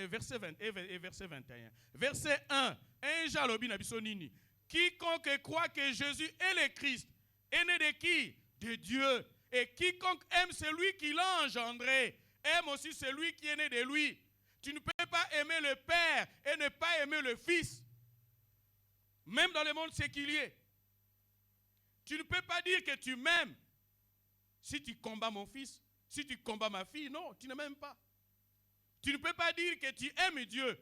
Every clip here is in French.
verset 20 et verset 21. Verset 1. Un Jean lobi na biso nini. Quiconque croit que Jésus est le Christ est né de qui? De Dieu. Et quiconque aime celui qui l'a engendré, aime aussi celui qui est né de lui. Tu ne peux pas aimer le Père et ne pas aimer le Fils. Même dans le monde séculier. Tu ne peux pas dire que tu m'aimes si tu combats mon fils, si tu combats ma fille. Non, tu ne m'aimes pas. Tu ne peux pas dire que tu aimes Dieu.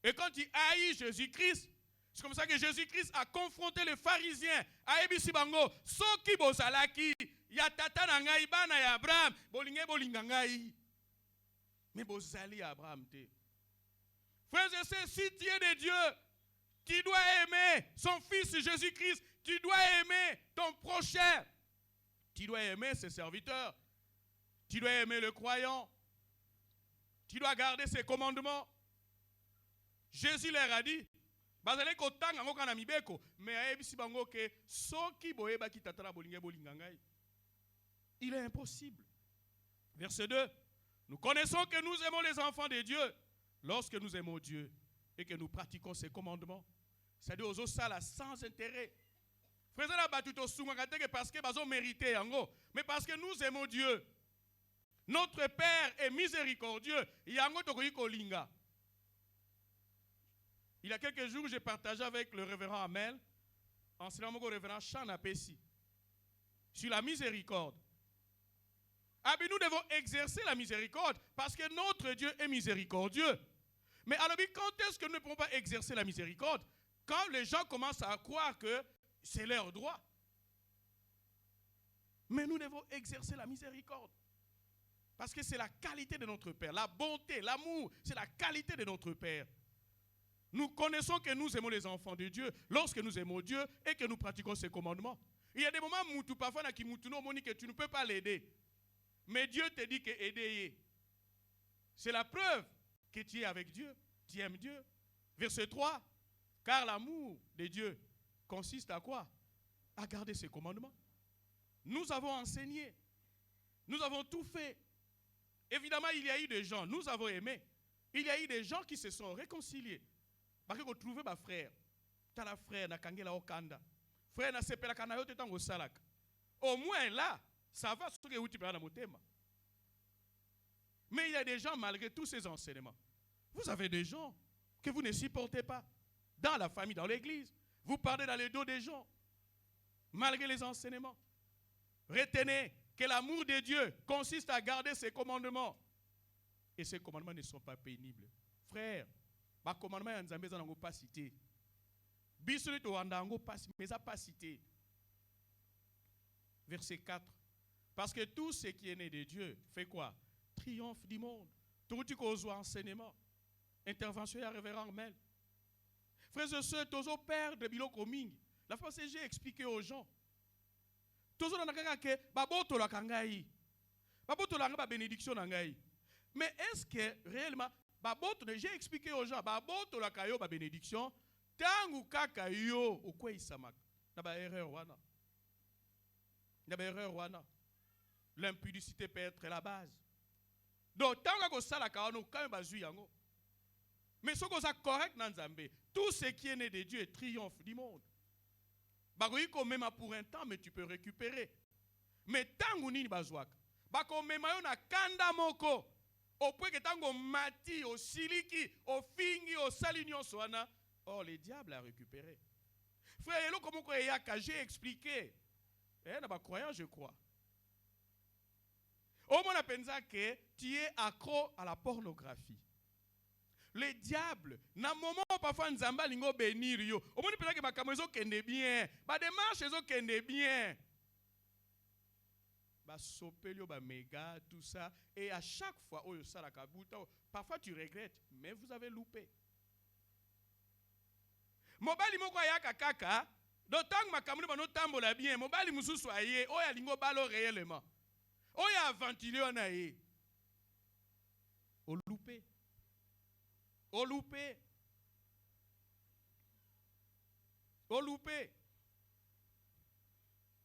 Et quand tu haïs Jésus-Christ, c'est comme ça que Jésus-Christ a confronté les pharisiens. Aebisi bango, soki bozalaki, ya tata na ngai bana ya Abraham, bolinge bolinga ngai. Mais bozali Abraham te. Frères et sœurs, si tu es de Dieu, tu dois aimer son fils Jésus-Christ. Tu dois aimer ton prochain. Tu dois aimer ses serviteurs. Tu dois aimer le croyant. Tu dois garder ses commandements. Jésus leur a dit, bazale ko tanga ngo kana mibeko, mais ayebisi bango ke soki boyeba ki tatala bolinge bolinga ngai. Il est impossible. Verset 2. Nous connaissons que nous aimons les enfants de Dieu lorsque nous aimons Dieu et que nous pratiquons ses commandements. C'est-à-dire aux autres ça sans intérêt. Frère, parce que nous mérité, mais parce que nous aimons Dieu. Notre Père est miséricordieux. Il y a quelques jours, j'ai partagé avec le révérend Amel, enseignant le révérend Chana Pessi, sur la miséricorde. Ah, mais nous devons exercer la miséricorde parce que notre Dieu est miséricordieux. Mais alors, quand est-ce que nous ne pouvons pas exercer la miséricorde? Quand les gens commencent à croire que c'est leur droit. Mais nous devons exercer la miséricorde. Parce que c'est la qualité de notre Père. La bonté, l'amour, c'est la qualité de notre Père. Nous connaissons que nous aimons les enfants de Dieu lorsque nous aimons Dieu et que nous pratiquons ses commandements. Il y a des moments où parfois que tu ne peux pas l'aider. Mais Dieu te dit que aider. C'est la preuve que tu es avec Dieu. Tu aimes Dieu. Verset 3. Car l'amour de Dieu consiste à quoi? À garder ses commandements. Nous avons enseigné. Nous avons tout fait. Évidemment, il y a eu des gens, nous avons aimé. Il y a eu des gens qui se sont réconciliés. Parce que vous trouvez ma frère. Tu as frère na kangela okanda. Frère na sepela kana yote tango salaka. Au moins là, ça va ce que vous t'y motema. Mais il y a des gens, malgré tous ces enseignements, vous avez des gens que vous ne supportez pas. Dans la famille, dans l'église. Vous parlez dans les dos des gens. Malgré les enseignements. Retenez que l'amour de Dieu consiste à garder ses commandements. Et ces commandements ne sont pas pénibles. Frère, les commandements ne sont pas cités. Pas cité. Verset 4. Parce que tout ce qui est né de Dieu fait quoi? Triomphe du monde. Tout ce qu'on a enseignement. Intervention à révérend Mel. Frères et sœurs, tous pères de biloko mingi. La fois que j'ai expliqué aux gens. Tous on a que baboto la kangai. Baboto la ba bénédiction nangai. Mais est-ce que réellement baboto j'ai expliqué aux gens baboto la kayo ba bénédiction tangu kaka yo okwe isamak. Na ba erreur wana. Na ba erreur wana. L'impudicité peut être la base. Donc tangu ko sala ka no ka bazu yango. Mais ce qui est correct dans Nzambe, tout ce qui est né de Dieu est triomphe du monde. Bagoyiko même pour un temps, mais tu peux récupérer. Mais tango nini bazwaka. Bako mema yo na kanda moko. Au point que tango mati, au siliki, au fingi, au salignon soana. Oh, le diable a récupéré. Frère, hello, comment j'ai expliqué. Eh, n'a pas croyant, je crois. Au moins, on a que tu es accro à la pornographie. Le diable, na moment parfois nzamba lingo bénir yo. Au moins peut-être que ma caméra kende bien, ba démarche zo kende bien. Ba sopelio ba méga tout ça et à chaque fois oyo sala kabuta, parfois tu regrettes, mais vous avez loupé. Mobali moko ayaka kaka, d'autant ma caméra ba no tambola bien, mobali mususu aye, oya lingo balo réellement. Oya aventurer on aye. O loupé. Au loupé. Au loupé.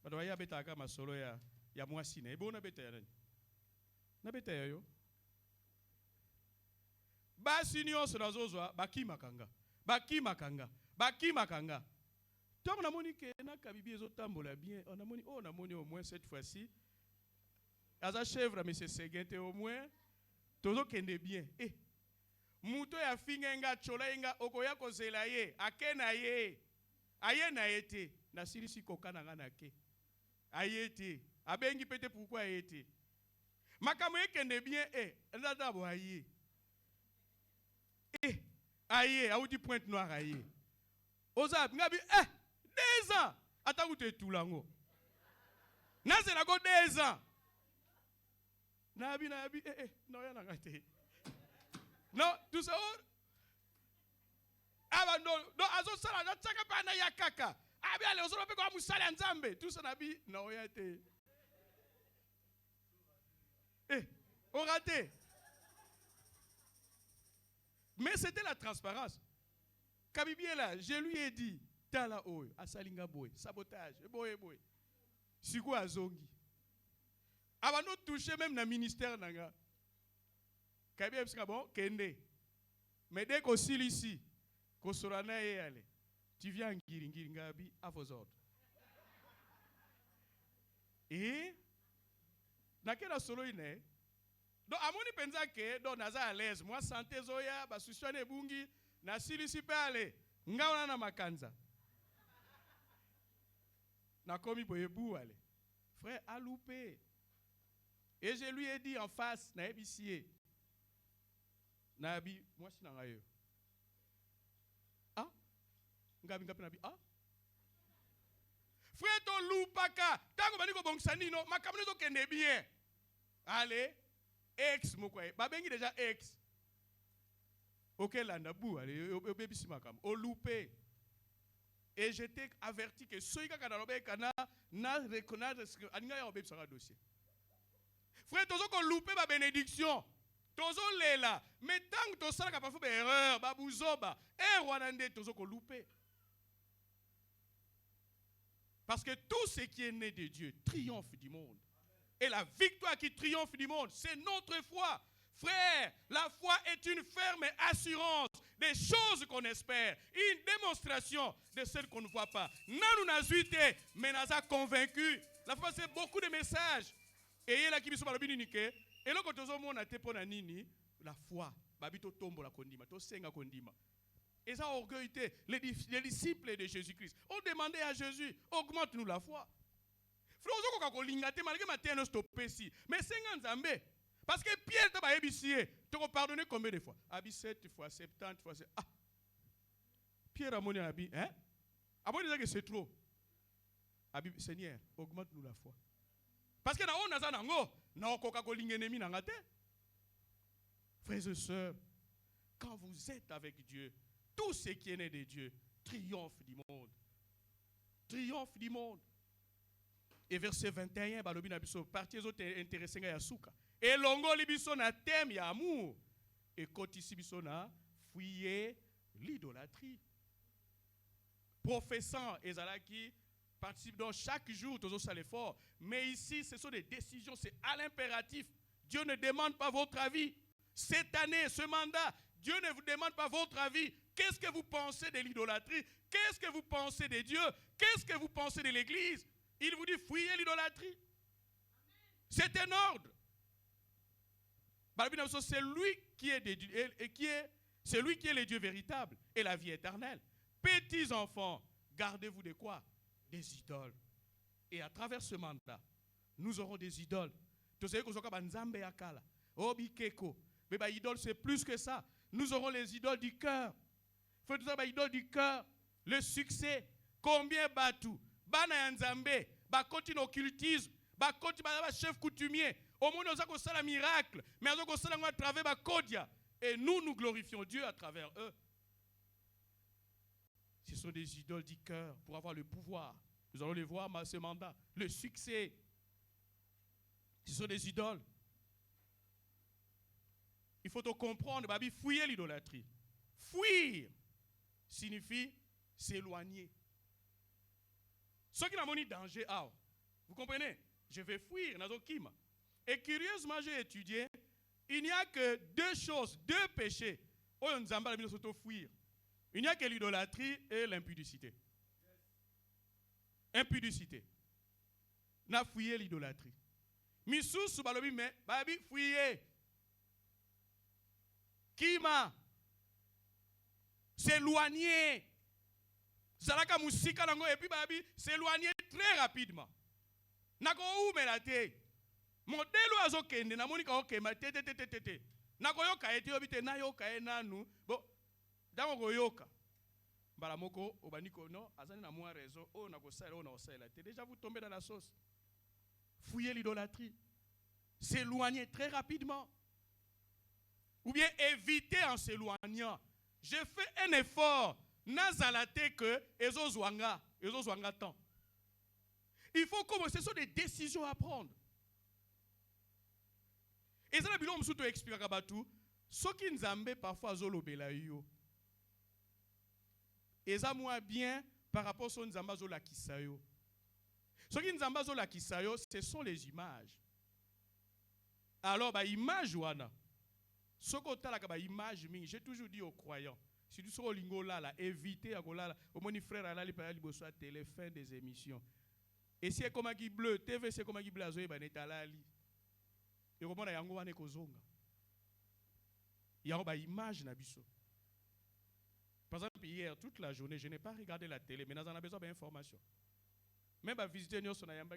Badoya beta kama solo ya mwasi na ebo na beta ya nani? Na beta ya yo. basi nyonso nazozwa bakimakanga. Bakimakanga. Tant on a moni que na kabibi ezotambola bien, on a moni au moins cette fois-ci. Aza chèvre mais c'est seguinte au moins tozo kende bien. Eh. Muto ya fingenga chola inga okoya kozela ye, akena ye. Aye na ete, na silisi kokana ngana ke. Aye te. Abengi pete pourquoi aye te. Makamwe kende bien ndada bo aye. Aye, a ou di pointe noire aye. Oza ngabi 2 ans. Ata ou te tout lango. Naze na go 2 ans. Nabi non ya ngate. Non, tout ça ah non azo sala na tsaka pa na yakaka. Abi ale ozo pe ko musala nzambe. Tout ça nabi non ya te. On raté. Mais c'était la transparence. Kabibi est là, je lui ai dit, tala oyo, asalinga boy, sabotage, boy. Sikou azongi. Avant nous toucher même dans le ministère nanga. Kabibi est bon, kende. Mais dès qu'on s'il ici, qu'on sera naé aller, tu viens en Ngabi à vos ordres. Et, dans quel solo il est? Donc, à mon pensa que donc naza à l'aise, moi santé zoya, ba souciane bungi, na silisi pe ale, ngaona na makanza. Na komi boyebu ale. Frère a loupé. Et je lui ai dit en face, na ebisie. Na abi, moi si na yo. Ah? Ngabi nabi ah? Frère to loupaka, tango bani ko bongsani no, makamne to kende bien. Allez. Ex mokwaye babengi déjà ex auquel landa bou allez obebisi makam o loupé et j'étais averti que ceux qui kanalobe kana na reconnaître aninga ya obebisa ka dossier frère tozo ko loupé ba bénédiction tozo lela mais tant que to sala ka parfois erreur ba buzoba wana nde tozo ko loupé parce que tout ce qui est né de Dieu triomphe du monde. Et la victoire qui triomphe du monde, c'est notre foi. Frère, la foi est une ferme assurance des choses qu'on espère. Une démonstration de celles qu'on ne voit pas. Nous n'avons mais nous avons convaincu. La foi, c'est beaucoup de messages. Et il y a qui sont et là, quand on a été pour la foi, babito tombo la kondima, to senga kondima. Et ça a orgueillité les disciples de Jésus-Christ. On demandait à Jésus, augmente-nous la foi. Mais c'est un Nzambe. Parce que Pierre t'a ébissé. Tu as pardonné combien de fois? 7 fois, 70 fois. Ah. Pierre a monné Abi. Hein? Avant de dire que c'est trop. Abi, Seigneur, augmente-nous la foi. Parce que on a ça nango. Frères et sœurs, quand vous êtes avec Dieu, tout ce qui est né de Dieu triomphe du monde. Triomphe du monde. Et verset 21, balobi na biso partie zo intéressé nga yasuka. Et longo libiso na thème ya amour. Et kotisi biso na fuyer l'idolâtrie. Professant ezalaki participe donc chaque jour tous aux l'effort. Mais ici, ce sont des décisions, c'est à l'impératif. Dieu ne demande pas votre avis. Cette année, ce mandat, Dieu ne vous demande pas votre avis. Qu'est-ce que vous pensez de l'idolâtrie? Qu'est-ce que vous pensez de Dieu? Qu'est-ce que vous pensez de l'Église? Il vous dit fuyez l'idolâtrie. C'est un ordre. C'est lui qui est le Dieu véritable et la vie éternelle. Petits enfants, gardez-vous de quoi? Des idoles. Et à travers ce mandat, nous aurons des idoles. Tu sais que mais idole, c'est plus que ça. Nous aurons les idoles du cœur. Il faut dire les idoles du cœur. Le succès. Combien batou? Bana Nzambe. Ba continue occultisme. Ba continue ba chef coutumier. Au monde nous avons un miracle. Mais nous avons à travers ba kodia. Et nous glorifions Dieu à travers eux. Ce sont des idoles du cœur pour avoir le pouvoir. Nous allons les voir ce mandat. Le succès. Ce sont des idoles. Il faut comprendre, babi, fuyer l'idolâtrie. Fuir signifie s'éloigner. Ceux qui n'ont pas danger, vous comprenez? Je vais fuir. Et curieusement, j'ai étudié, il n'y a que 2 choses, 2 péchés oyo nzamba la bino soto fuir. Il n'y a que l'idolâtrie et l'impudicité. Impudicité. Na fouillé l'idolâtrie. Misusu balobi me babi fouillé. Kima s'éloigner. Zalaka musika nango et puis babi s'éloigner très rapidement. Nako umelate. Modelo azokende na monika okema te. Nako yoka ete obite na yoka enanu. Bo dango goyoka. Balamoko obaniko no azani na moi raison o nako sala o na osala te. Déjà vous tombez dans la sauce. Fouiller l'idolâtrie. S'éloigner très rapidement. Ou bien éviter en s'éloignant. J'ai fait un effort. Nazalate que ezo zwanga temps. Il faut commencer, ce sont des décisions à prendre. Et ça, on me explique à tout. Ce qui nous amène parfois à zolobela yo. Et ça, moi, bien, par rapport à ce qui nous amène à zolakisayo. Ce qui nous amène à zolakisayo, ce sont les images. Alors, bah, image, wana. Ce qu'on t'a la image, j'ai toujours dit aux croyants. Si tu sors au lingo là, évitez à golala. Au moins, frère, à la télé, fin des émissions. Et si c'est comme qui bleu, TV, c'est comme qui bleu, azoé, ben, netalali. Et comment on a yango wane kozonga. Il y a une image nabiso. Par exemple, hier, toute la journée, je n'ai pas regardé la télé, mais nous avons besoin d'informations. Même à visiter nous, on a yamba,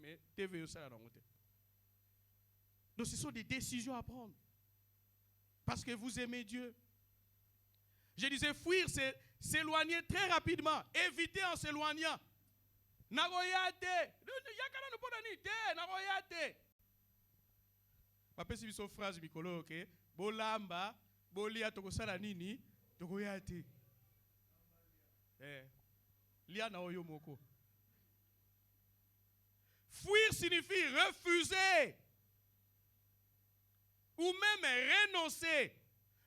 mais TV, ça, donc, ce sont des décisions à prendre. Parce que vous aimez Dieu. Je disais, fuir, c'est s'éloigner très rapidement. Éviter en s'éloignant. Nagoyate. Yakana no podani te. Nagoyate. Papa si biso phrase mikolo, ok? Bolamba, bolia tokosala nini, togoyate. Lia na oyo moko. Fuir signifie refuser. Ou même renoncer.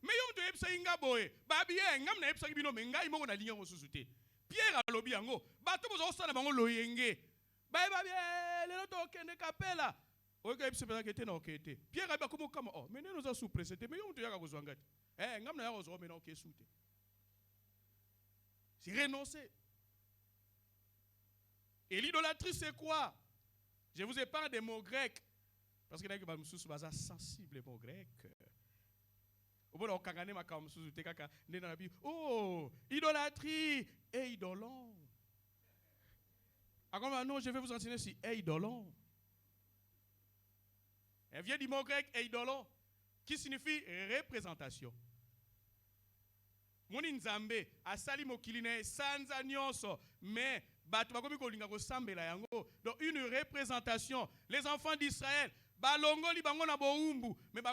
Mais yom to yebisa inga boye. Babi ngam na yebisa bino menga imoko na linya ngosusute. Pierre alobi yango. Bato bozo osana bango loyenge. Babi lelo to kende kapela. Oyo yebisa pesa kete na okete. Pierre abi akomo kama oh mais nous a sous-précédé mais yom to yaka kozwanga. Ngam na yako zo mena okesute. C'est renoncer. Et l'idolâtrie c'est quoi? Je vous épargne des mots grecs. Parce que là, il y a des gens sensibles, les mots grecs. Oh, idolâtrie et idolon. Alors, non, je vais vous enseigner si idolon. Elle vient du mot grec idolon, qui signifie représentation. Moni nzambe, asali mokiline, sanza nyonso, mais donc une représentation. Les enfants d'Israël, balongoli bango na boumbu, mais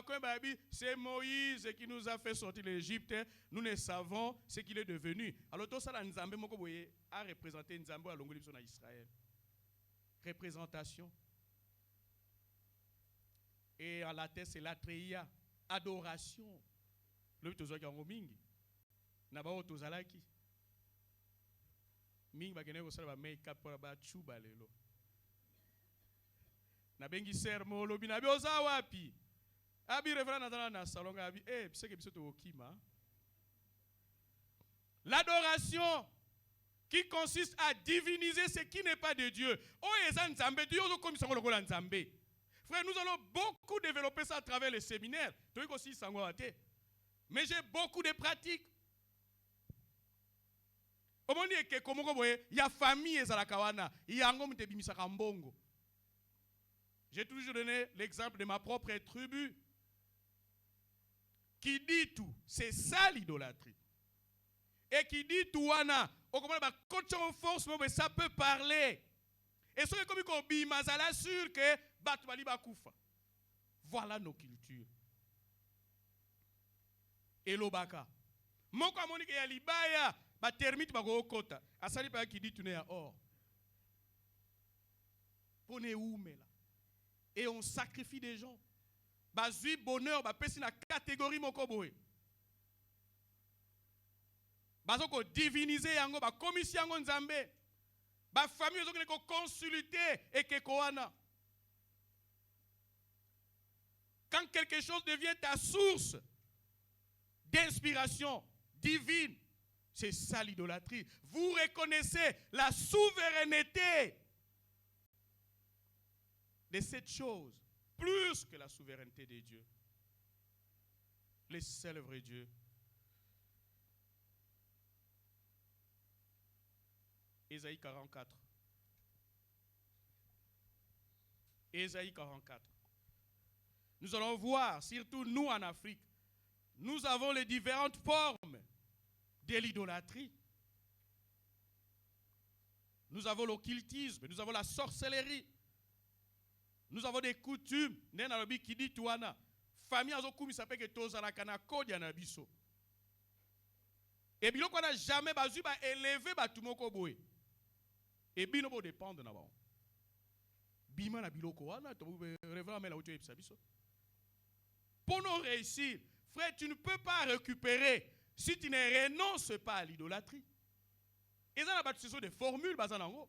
c'est Moïse qui nous a fait sortir de l'Égypte. Nous ne savons ce qu'il est devenu. Alors tout ça, Nzambe moko boye a représenté Nzambe à longoli na Israël. Représentation. Et en latin c'est latreia, adoration. Le tozo ki ngo mingi. Na ba otozalaki. Mingi bakene ko sala ba make-up pour ba chuba lelo. Na bengi sermo lobi na bioza wapi. Abi reverend na na salon abi biseke biso to okima. L'adoration qui consiste à diviniser ce qui n'est pas de Dieu. Oh eza nzambe Dieu zo komisa ngo lokola nzambe. Frère, nous allons beaucoup développer ça à travers les séminaires. Tu aussi sango ate. Mais j'ai beaucoup de pratiques. Il y a famille et Zalakawana. Il y a un mbongo. J'ai toujours donné l'exemple de ma propre tribu. Qui dit tout, c'est ça l'idolâtrie. Et qui dit tout, ça peut parler. Et ce que comme il mazala sûr que Batmali Bakoufa. Voilà nos cultures. Et l'obaka. Mon communique ya libaya. Ba termite ba go kota asali pa ki dit tourner à or pone oumela et on sacrifie des gens ba zui bonheur ba pesi na catégorie moko boye ba zoko diviniser yango ba komisi yango nzambe ba famille zoko ko consulter et ke koana quand quelque chose devient ta source d'inspiration divine. C'est ça l'idolâtrie. Vous reconnaissez la souveraineté de cette chose, plus que la souveraineté de Dieu. Le seul vrai Dieu. Ésaïe 44. Ésaïe 44. Nous allons voir, surtout nous en Afrique, nous avons les différentes formes de l'idolâtrie. Nous avons l'occultisme, nous avons la sorcellerie. Nous avons des coutumes. Qui dit Touana. Famille azokumi s'appelle que tozala kana kodi anabiso. Et bien qu'on n'a jamais bazu ba élevé ba tumoko boy. Et bien on dépend de n'abon. Bima na biloko wana to révérend mais la auto ebisabiso. Pour nous réussir, frère, tu ne peux pas récupérer si tu ne renonces pas à l'idolâtrie. Et ça n'a pas des formules bazanango.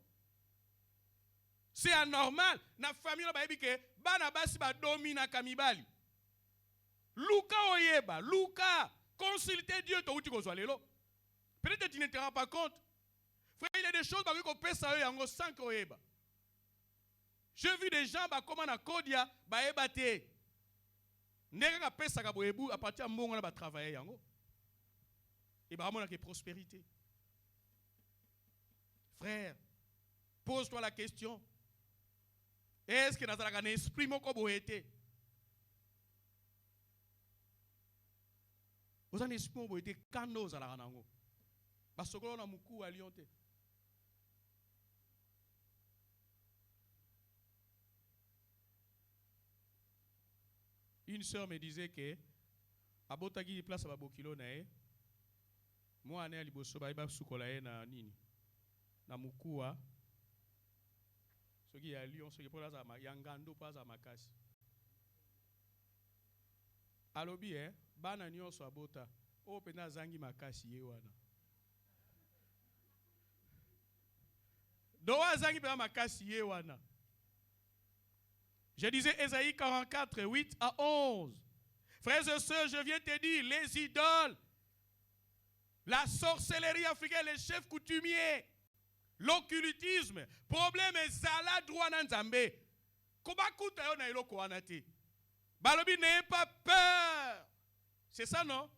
C'est anormal. Na famille na baebi ke bana basi ba domina kamibali. Luka oyeba, Luka, consultez Dieu to uti kozwa lelo. Peut-être tu ne te rends pas compte. Frère, il y a des choses qu'on peut savoir sans oyeba. J'ai vu des gens comment na kodia ba ebate. Nega pesa ka boyebu à partir mbongo na ba travailler yango. Et ba mona que prospérité. Frère, pose-toi la question. Est-ce que dans un esprit moko boyete? Vous avez un esprit moko boyete kando za la nango. Ba sokolo na muku alionte. Une sœur me disait que abotaki place ba bokilo na e. Moi ane aliboso ba iba sukola e na nini? Na mukuwa. Soki ya lion soki pola za yangando pa za makasi. Alobi bana nyonso abota o pena zangi makasi ye wana. Doa zangi pena makasi ye wana. Je disais Ésaïe 44, 8 à 11. Frères et sœurs, je viens te dire, les idoles, la sorcellerie africaine, les chefs coutumiers, l'occultisme, problème zala droit nan Nzambe. Kobakuta yo na iloko wanati. Balobi n'ayez pas peur. C'est ça non?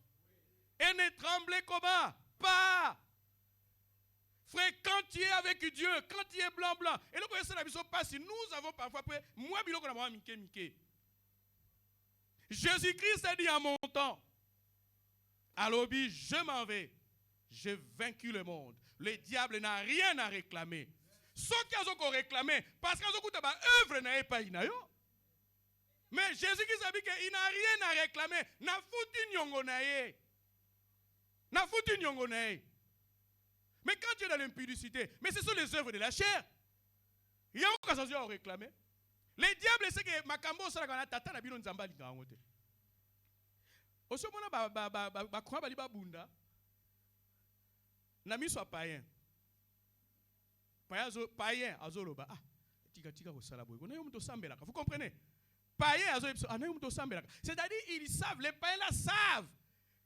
Et ne tremblez comment? Pas. Frère, quand tu es avec Dieu, quand tu es blanc, et le connaissez la mission passe, nous avons parfois peur. Moi, biloko na moi mike. Jésus-Christ a dit en mon temps, Alobi, je m'en vais. J'ai vaincu le monde. Le diable n'a rien à réclamer. Ce qu'ils ont réclamé, parce qu'ils ont écouté ma œuvre n'a pas inayo. Mais Jésus-Christ a dit qu'il n'a rien à réclamer. N'a foutu nyongo nae. N'a foutu nyongo nae. Mais quand tu es dans l'impudicité, mais ce sont les œuvres de la chair. Il y a aucun sens à réclamer. Les diables, c'est que Makambo sera tata na bino nzamba lingangote. Oso mona ba kwa bali ba bunda. Na miso païen. Païen azoloba ah tika ko sala boy. Kona yo mto sambelaka. Vous comprenez? Païen azoloba ana yo mto sambelaka. C'est-à-dire ils savent, les païens là savent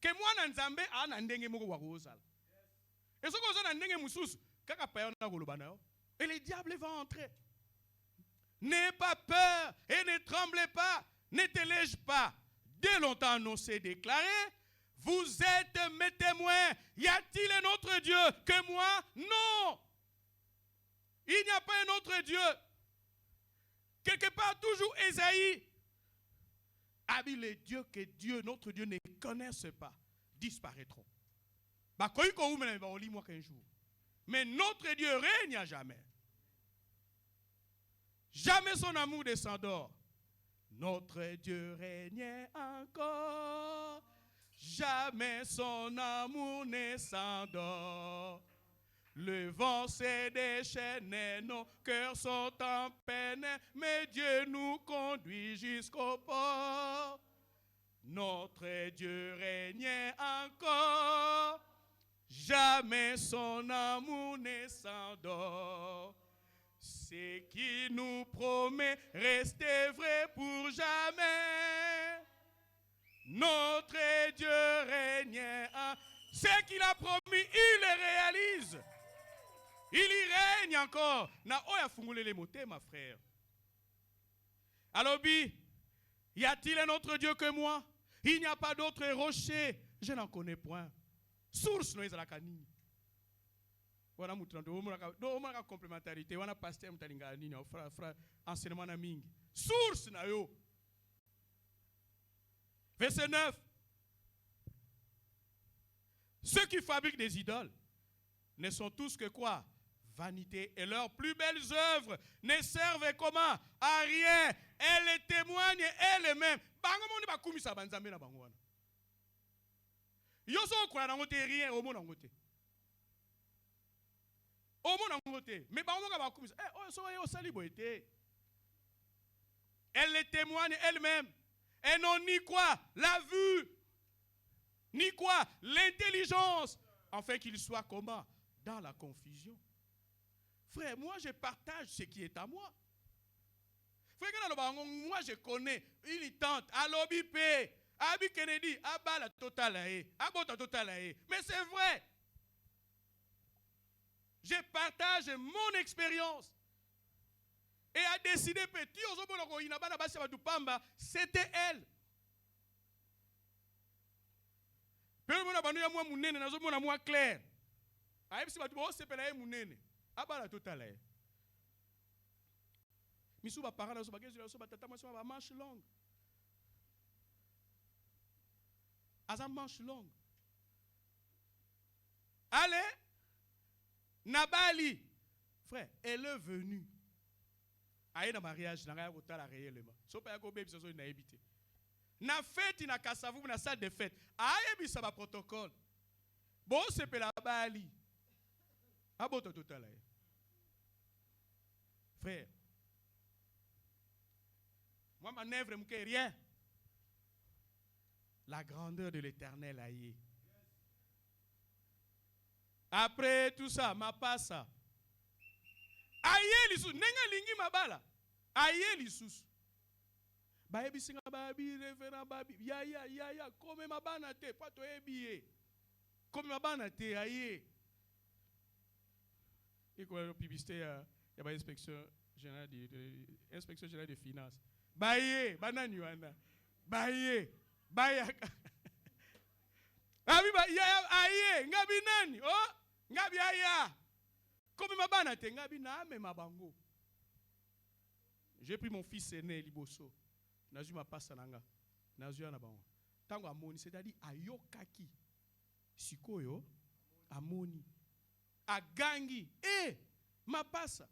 que moi na nzambe ana ndenge moko wa kozala. Et ce qu'on a ndenge mususu kaka païen na koloba na yo. Et les diables vont entrer. N'ayez pas peur et ne tremblez pas, ne t'élège pas. Dès longtemps annoncé, déclaré, vous êtes mes témoins. Y a-t-il un autre Dieu que moi? Non. Il n'y a pas un autre Dieu. Quelque part, toujours Ésaïe. Ah oui, les dieux que Dieu, notre Dieu ne connaissent pas, disparaîtront. Mais notre Dieu règne à jamais. Jamais son amour ne s'endort. Notre Dieu règne encore. Jamais son amour ne s'endort. Le vent se déchaîne, nos cœurs sont en peine, mais Dieu nous conduit jusqu'au port. Notre Dieu règne encore. Jamais son amour ne s'endort. Ce qui nous promet rester vrai pour jamais. Notre Dieu règne Ce qu'il a promis, il le réalise. Il y règne encore. Na oya fungule les motés, ma frère. Alors, y a-t-il un autre Dieu que moi? Il n'y a pas d'autre rocher. Je n'en connais point. Source no ezala kanini. Wana mutrando omaka complémentarité. Wana pasteur mutalinga nini frère enseignement na mingi. Source na yo. Verset 9. Ceux qui fabriquent des idoles ne sont tous que quoi? Vanité. Et leurs plus belles œuvres ne servent comment? À rien. Elles témoignent elles-mêmes. Bango moni ba kumisa banzambe na bango wana. Yo so ko na ngote rien au mona ngote. Au mona ngote. Mais bango ba kumisa. Oh so yo sali boité. Elles témoignent elles-mêmes. Elles n'ont ni quoi? La vue. Ni quoi? L'intelligence. Afin qu'ils soient comment? Dans la confusion. Frère, moi je partage ce qui est à moi. Frère, moi je connais une tante, Alobi P, Abi Kennedy, Abala Totalae, Abota Totalae. Mais c'est vrai. Je partage mon expérience. Et a décidé, petit, c'était elle. Moi clair. Abala totale. Misu ba parana so ba gezu so ba tata mo so ba manche longue. Asa manche longue. Allez, Nabali, frère, elle est venue. Aïe na mariage na ngaya kotala réellement. So pa yako baby so na ebité. Na fête na kasavu na salle de fête. Aïe bisa ba protocole. Bon se pe la bali. Aboto totale. Frère, moi, ma œuvre ne me rien. La grandeur de l'Éternel aïe. Après tout ça, ma passe. Aïe l'issous. Nenga lingi ma bala. Aïe l'issous. Baby singa babi, révérend babi. Ya, comme ma banate, pas to ebie. Comme ma banate, aïe. Et quoi, la publicité, il y a une inspection générale des finances. Baye, banani wana. Baye. Abi ba ya aye, ngabi nani? Oh, ngabi aya. Comme ma banate, ngabi na me mabango. J'ai pris mon fils aîné Liboso. Nazu ma passe nanga. Nazu na bango. Tango amoni, c'est-à-dire ayokaki. Sikoyo amoni. Agangi ma passe.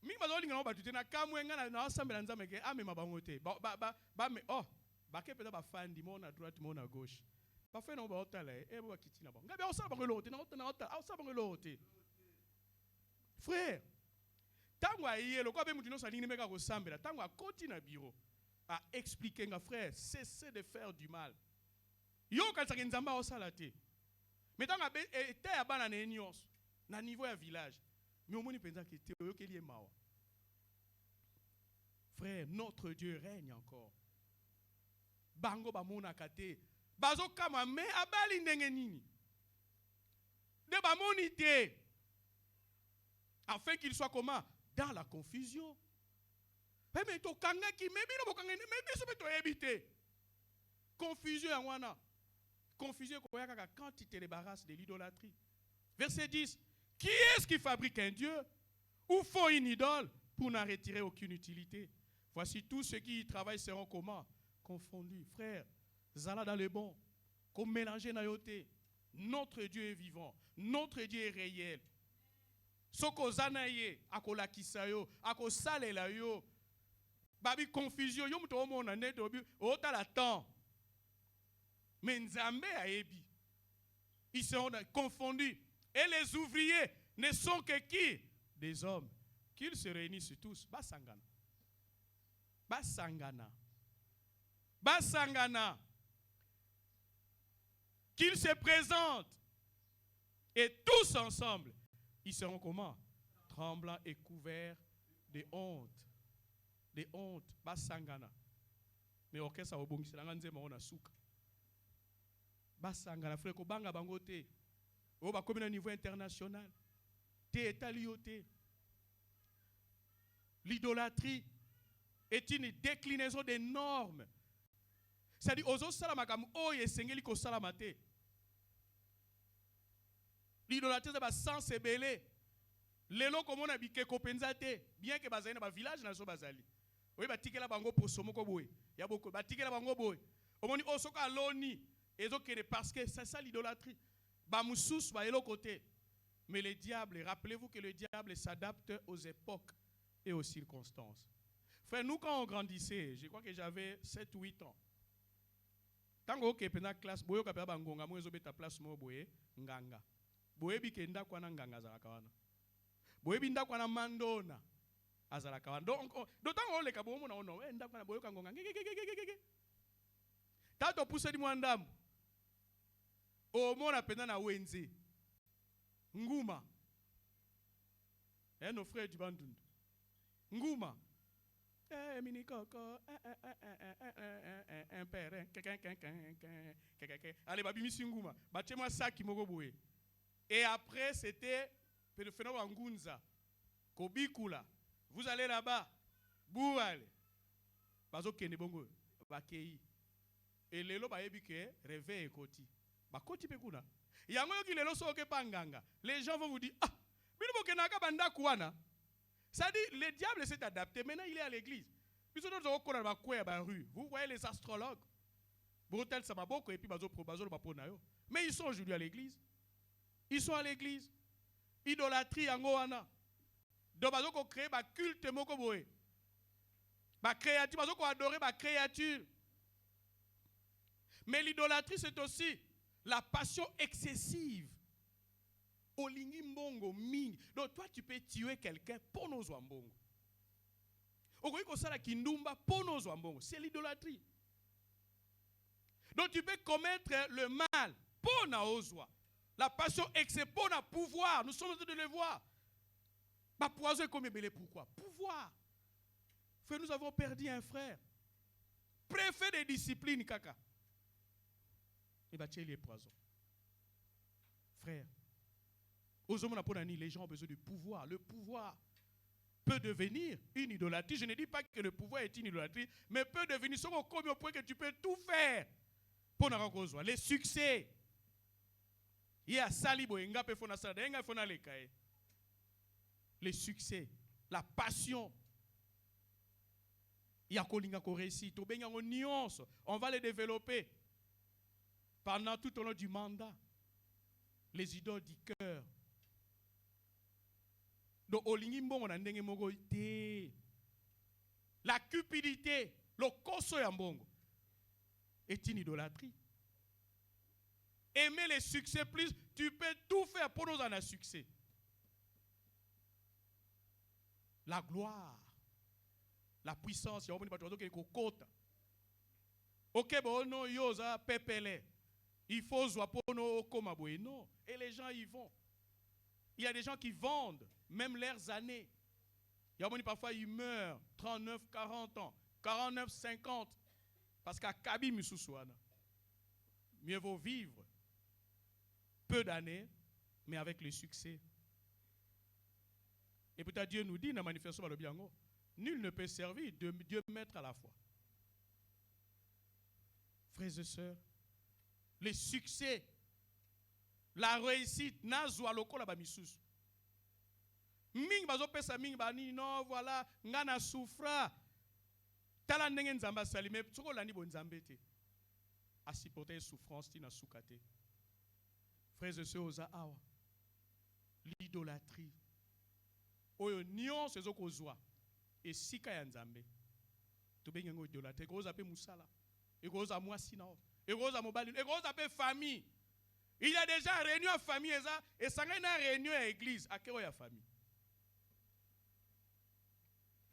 Mi bazoli ngana ba tutena kamwe ngana na asambela nzambe ke ame mabangote ba me ke peda ba fandi mo na droite mo na gauche ba fe no ba otala ba kitina ba ngabi osala bango lote na osala bango lote. Frère, tango ayelo ko be mutino salingi meka ko sambela tango akoti na bureau a expliquer nga frère, cessez de faire du mal. Yo ka tsaka nzamba osala te. Mais tant que était à bana n'enios, na niveau ya village, mais au moins il pense que tu es qui est mort. Frère, notre Dieu règne encore. Bango ba mona kate, bazo kama me abali ndenge nini. De ba monité, afin qu'il soit comment? Dans la confusion. Mais to kanga ki me bino bokanga me biso beto ebité. Confusion ya wana. Confusion quand tu te débarrasses de l'idolâtrie. Verset 10. Qui est-ce qui fabrique un Dieu ou font une idole pour n'en retirer aucune utilité? Voici tous ceux qui y travaillent seront comment? Confondus. Frère, zala dans le bon. Comme mélanger nayote. Notre Dieu est vivant. Notre Dieu est réel. Soko zanaye, akola kisayo, ako salela yo. Babi confusion, yo muto omona net obi, ota la temps. Mais Nzambe a ébi. Ils seront confondus. Et les ouvriers ne sont que qui? Des hommes. Qu'ils se réunissent tous. Basangana. Basangana. Basangana. Qu'ils se présentent. Et tous ensemble, ils seront comment? Tremblants et couverts de honte. De honte. Basangana. Mais ok, ça va bon. C'est la grande zéma on a souka. basangana frère ko banga bango te. O ba comme au niveau international. Te etalioté. L'idolâtrie est une déclinaison des normes. C'est-à-dire, ozo salamakamu oye sengeli ko salamate. L'idolâtrie c'est ba sens ebele. Lelo comme on a bike ko penzate, bien que bazali na ba village na so bazali. Oui batikela bango poso moko boye. Ya boko batikela bango boye. Omoni osoko aloni ezokene parce que c'est ça l'idolâtrie. Ba musus ba elo côté. Mais le diable, rappelez-vous que le diable s'adapte aux époques et aux circonstances. Frère, nous quand on grandissait, je crois que j'avais 7 ou 8 ans. Tant que pendant classe, boyo kapela bangonga mo ezobeta place mo boye nganga. Boye bikenda kwa na nganga za kawana. Boye binda kwa na mandona azala kawana. Donc d'autant on le kabo mo na ono, nda kwa na boyo kangonga. Tato pousse di mwandam. O mo na penda na wenze. Nguma. Nos frères du Bandundu. Nguma. Mini coco. Un père. Allez, babi misi nguma. Bâtez-moi ça qui m'a boué. Et après, c'était le phénomène Ngunza. Kobikula. Vous allez là-bas. Bouale. Bazo kene bongo. Bakei. Et lelo ba ebike réveil koti. Ba koti pekuna. Les gens vont vous dire, ah, ça dit, le diable s'est adapté. Maintenant, il est à l'église. Vous voyez les astrologues. Mais ils sont aujourd'hui à l'église. Ils sont à l'église. Idolâtrie en Goana. Donc, ils ont créé un culte. Ils ont adoré ma créature. Mais l'idolâtrie, c'est aussi la passion excessive. Olingi mbongo ming. Donc toi tu peux tuer quelqu'un pour nos mbongo. Okoki kosala kindumba pour nos mbongo. C'est l'idolâtrie. Donc tu peux commettre le mal pour na ozwa. La passion excessive pour na pouvoir. Nous sommes en train de le voir. Ba poison comme belé pourquoi? Pouvoir. Frère, nous avons perdu un frère. Préfet de discipline kaka. Et bah les poisons. Frère, les gens ont besoin de pouvoir. Le pouvoir peut devenir une idolâtrie. Je ne dis pas que le pouvoir est une idolâtrie, mais peut devenir au point que tu peux tout faire pour nous avoir. Les succès. Il y a salibo, les succès, la passion. Il y a réussite. On va les développer pendant tout au long du mandat. Les idoles du cœur. Donc, la cupidité, le koso yambongo, est une idolâtrie. Aimer les succès plus, tu peux tout faire pour nous en avoir succès. La gloire, la puissance, ok, bon, non, yosa, pepele. Il faut zoapono komaboué. Non. Et les gens y vont. Il y a des gens qui vendent même leurs années. Il y a des gens parfois ils meurent 39, 40 ans, 49, 50. Parce qu'à Kabi Moussouana, mieux vaut vivre peu d'années, mais avec le succès. Et peut-être Dieu nous dit dans la manifestation de Biango, nul ne peut servir Dieu maître à la fois. Frères et sœurs, les succès, la réussite, nazwa lokola ba misusu. Ming bazo pesa ming bani non voilà ngana souffra. Tala ndenge nzamba sali mais soko landi bo nzambe te. A supporter souffrance tina soukate. Frères et sœurs oza awa. L'idolâtrie. Oyo nion sezoko zwa. Et sika ya nzambe. To benga ngo idolâtrie ko oza pe musala. Et ko oza mwasi na. Et ko oza mobali, et ko oza pe famille. Il y a déjà réunion à famille et ça a une réunion à l'église. À quelle famille?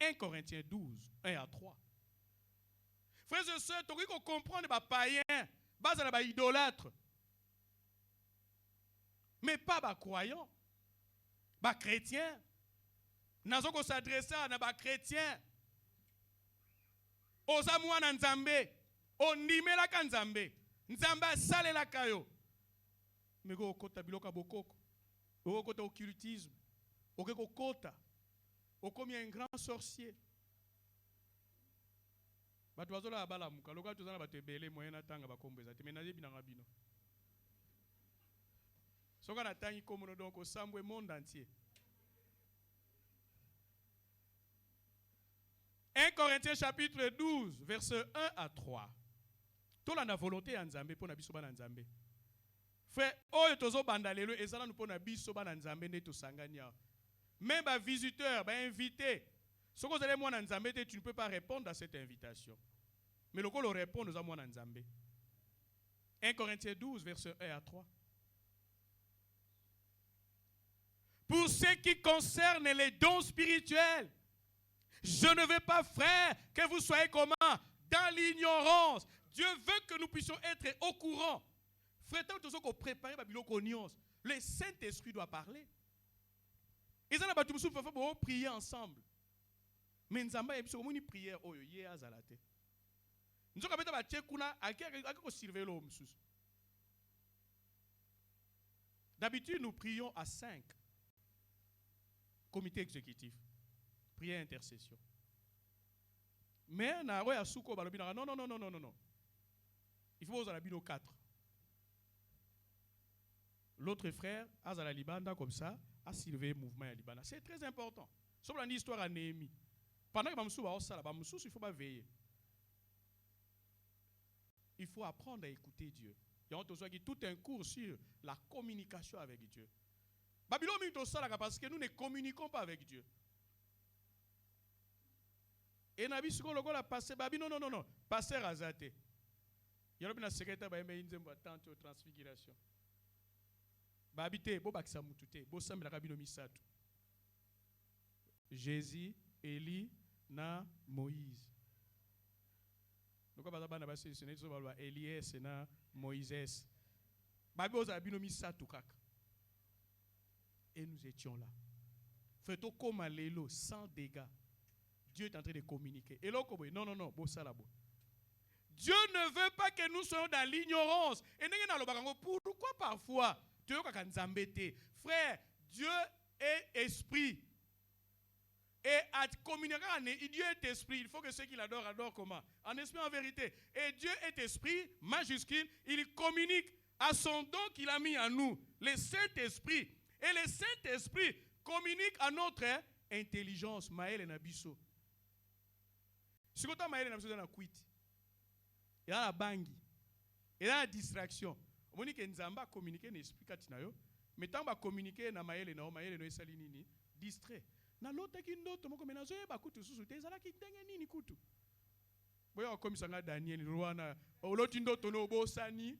1 Corinthiens 12, 1 à 3. Frères et sœurs, tu dois comprendre les païens, les idolâtres. Mais pas les croyants. Les chrétiens. Nous devons s'adresser à les chrétiens. Aux amouans Nzambe. Aux nimela Nzambe. Nzamba salela kayo. Mais go kota biloka bokoko. Go kota occultisme. Go kota. Au comme un grand sorcier. Batu bazola abala muka. Loka tuzana batu belé moyen atanga bakombeza. Te menaje binanga bino. Soka na tangi komono donc au sambwe monde entier. 1 Corinthiens chapitre 12, verset 1 à 3. Tout la volonté en Nzambe pour na biso ba na Nzambe. Frère, oyo tozo bandalelo ezala nous pour na biso ba na Nzambe ne to sangania. Même ba visiteur, ba invité. Si vous allez moi na Nzambe, tu ne peux pas répondre à cette invitation. Mais le col répond nous à moi na Nzambe. 1 Corinthiens 12, verset 1 à 3. Pour ce qui concerne les dons spirituels, je ne veux pas, frère, que vous soyez comment? Dans l'ignorance. Dieu veut que nous puissions être au courant. Frère, tant que nous avons préparé le Saint-Esprit doit parler. Et ça, nous avons prier ensemble. Mais nous avons une prière. Nous avons surveiller l'homme. D'habitude, nous prions à 5. Comité exécutif. Prière intercession. Mais non. Il faut aux alabino 4. L'autre frère, Azala Libanda, comme ça, a surveillé le mouvement à Libana. C'est très important. Sur l'histoire à Néhémie. Pendant que Bamsou va au sala, Bamsou, il ne faut pas veiller. Il faut apprendre à écouter Dieu. Il y a tout un cours sur la communication avec Dieu. Babylone est au sala parce que nous ne communiquons pas avec Dieu. Et Nabi Sukolo a passé, Babi, non, pasteur Azate. Il y a un secrétaire qui a une tente de transfiguration. Babité, bo baksa mutute, bo sambi la kabino misatu. Jésus, Élie, na Moïse. Donc on va d'abord n'abaser ce n'est pas Elias na Moïse. Babi oza kabino misatu kaka. Et nous étions là. Faites-au comme l'élo, sans dégâts. Dieu est en train de communiquer. Et là, non, bo salabo. Dieu ne veut pas que nous soyons dans l'ignorance. Et pourquoi parfois frère, Dieu est esprit. Et à communiquer, Dieu est esprit. Il faut que ceux qui l'adorent adorent comment? En esprit, en vérité. Et Dieu est esprit, majuscule. Il communique à son don qu'il a mis en nous, le Saint-Esprit. Et le Saint-Esprit communique à notre intelligence. Maël et Nabiso. Si vous avez Maël et Nabiso dans la cuite, il y a la bangi, il y a la distraction. On dit que Nzamba communiquer n'explique pas tinayo, mais tant va communiquer na Maël et no esalinini distrait. Na l'autre qui n'autre mo comme nazo ba kutu susu te ezala ki ndenge nini kutu. Boya comme ça nga Daniel Rwanda, l'autre n'autre no bosani.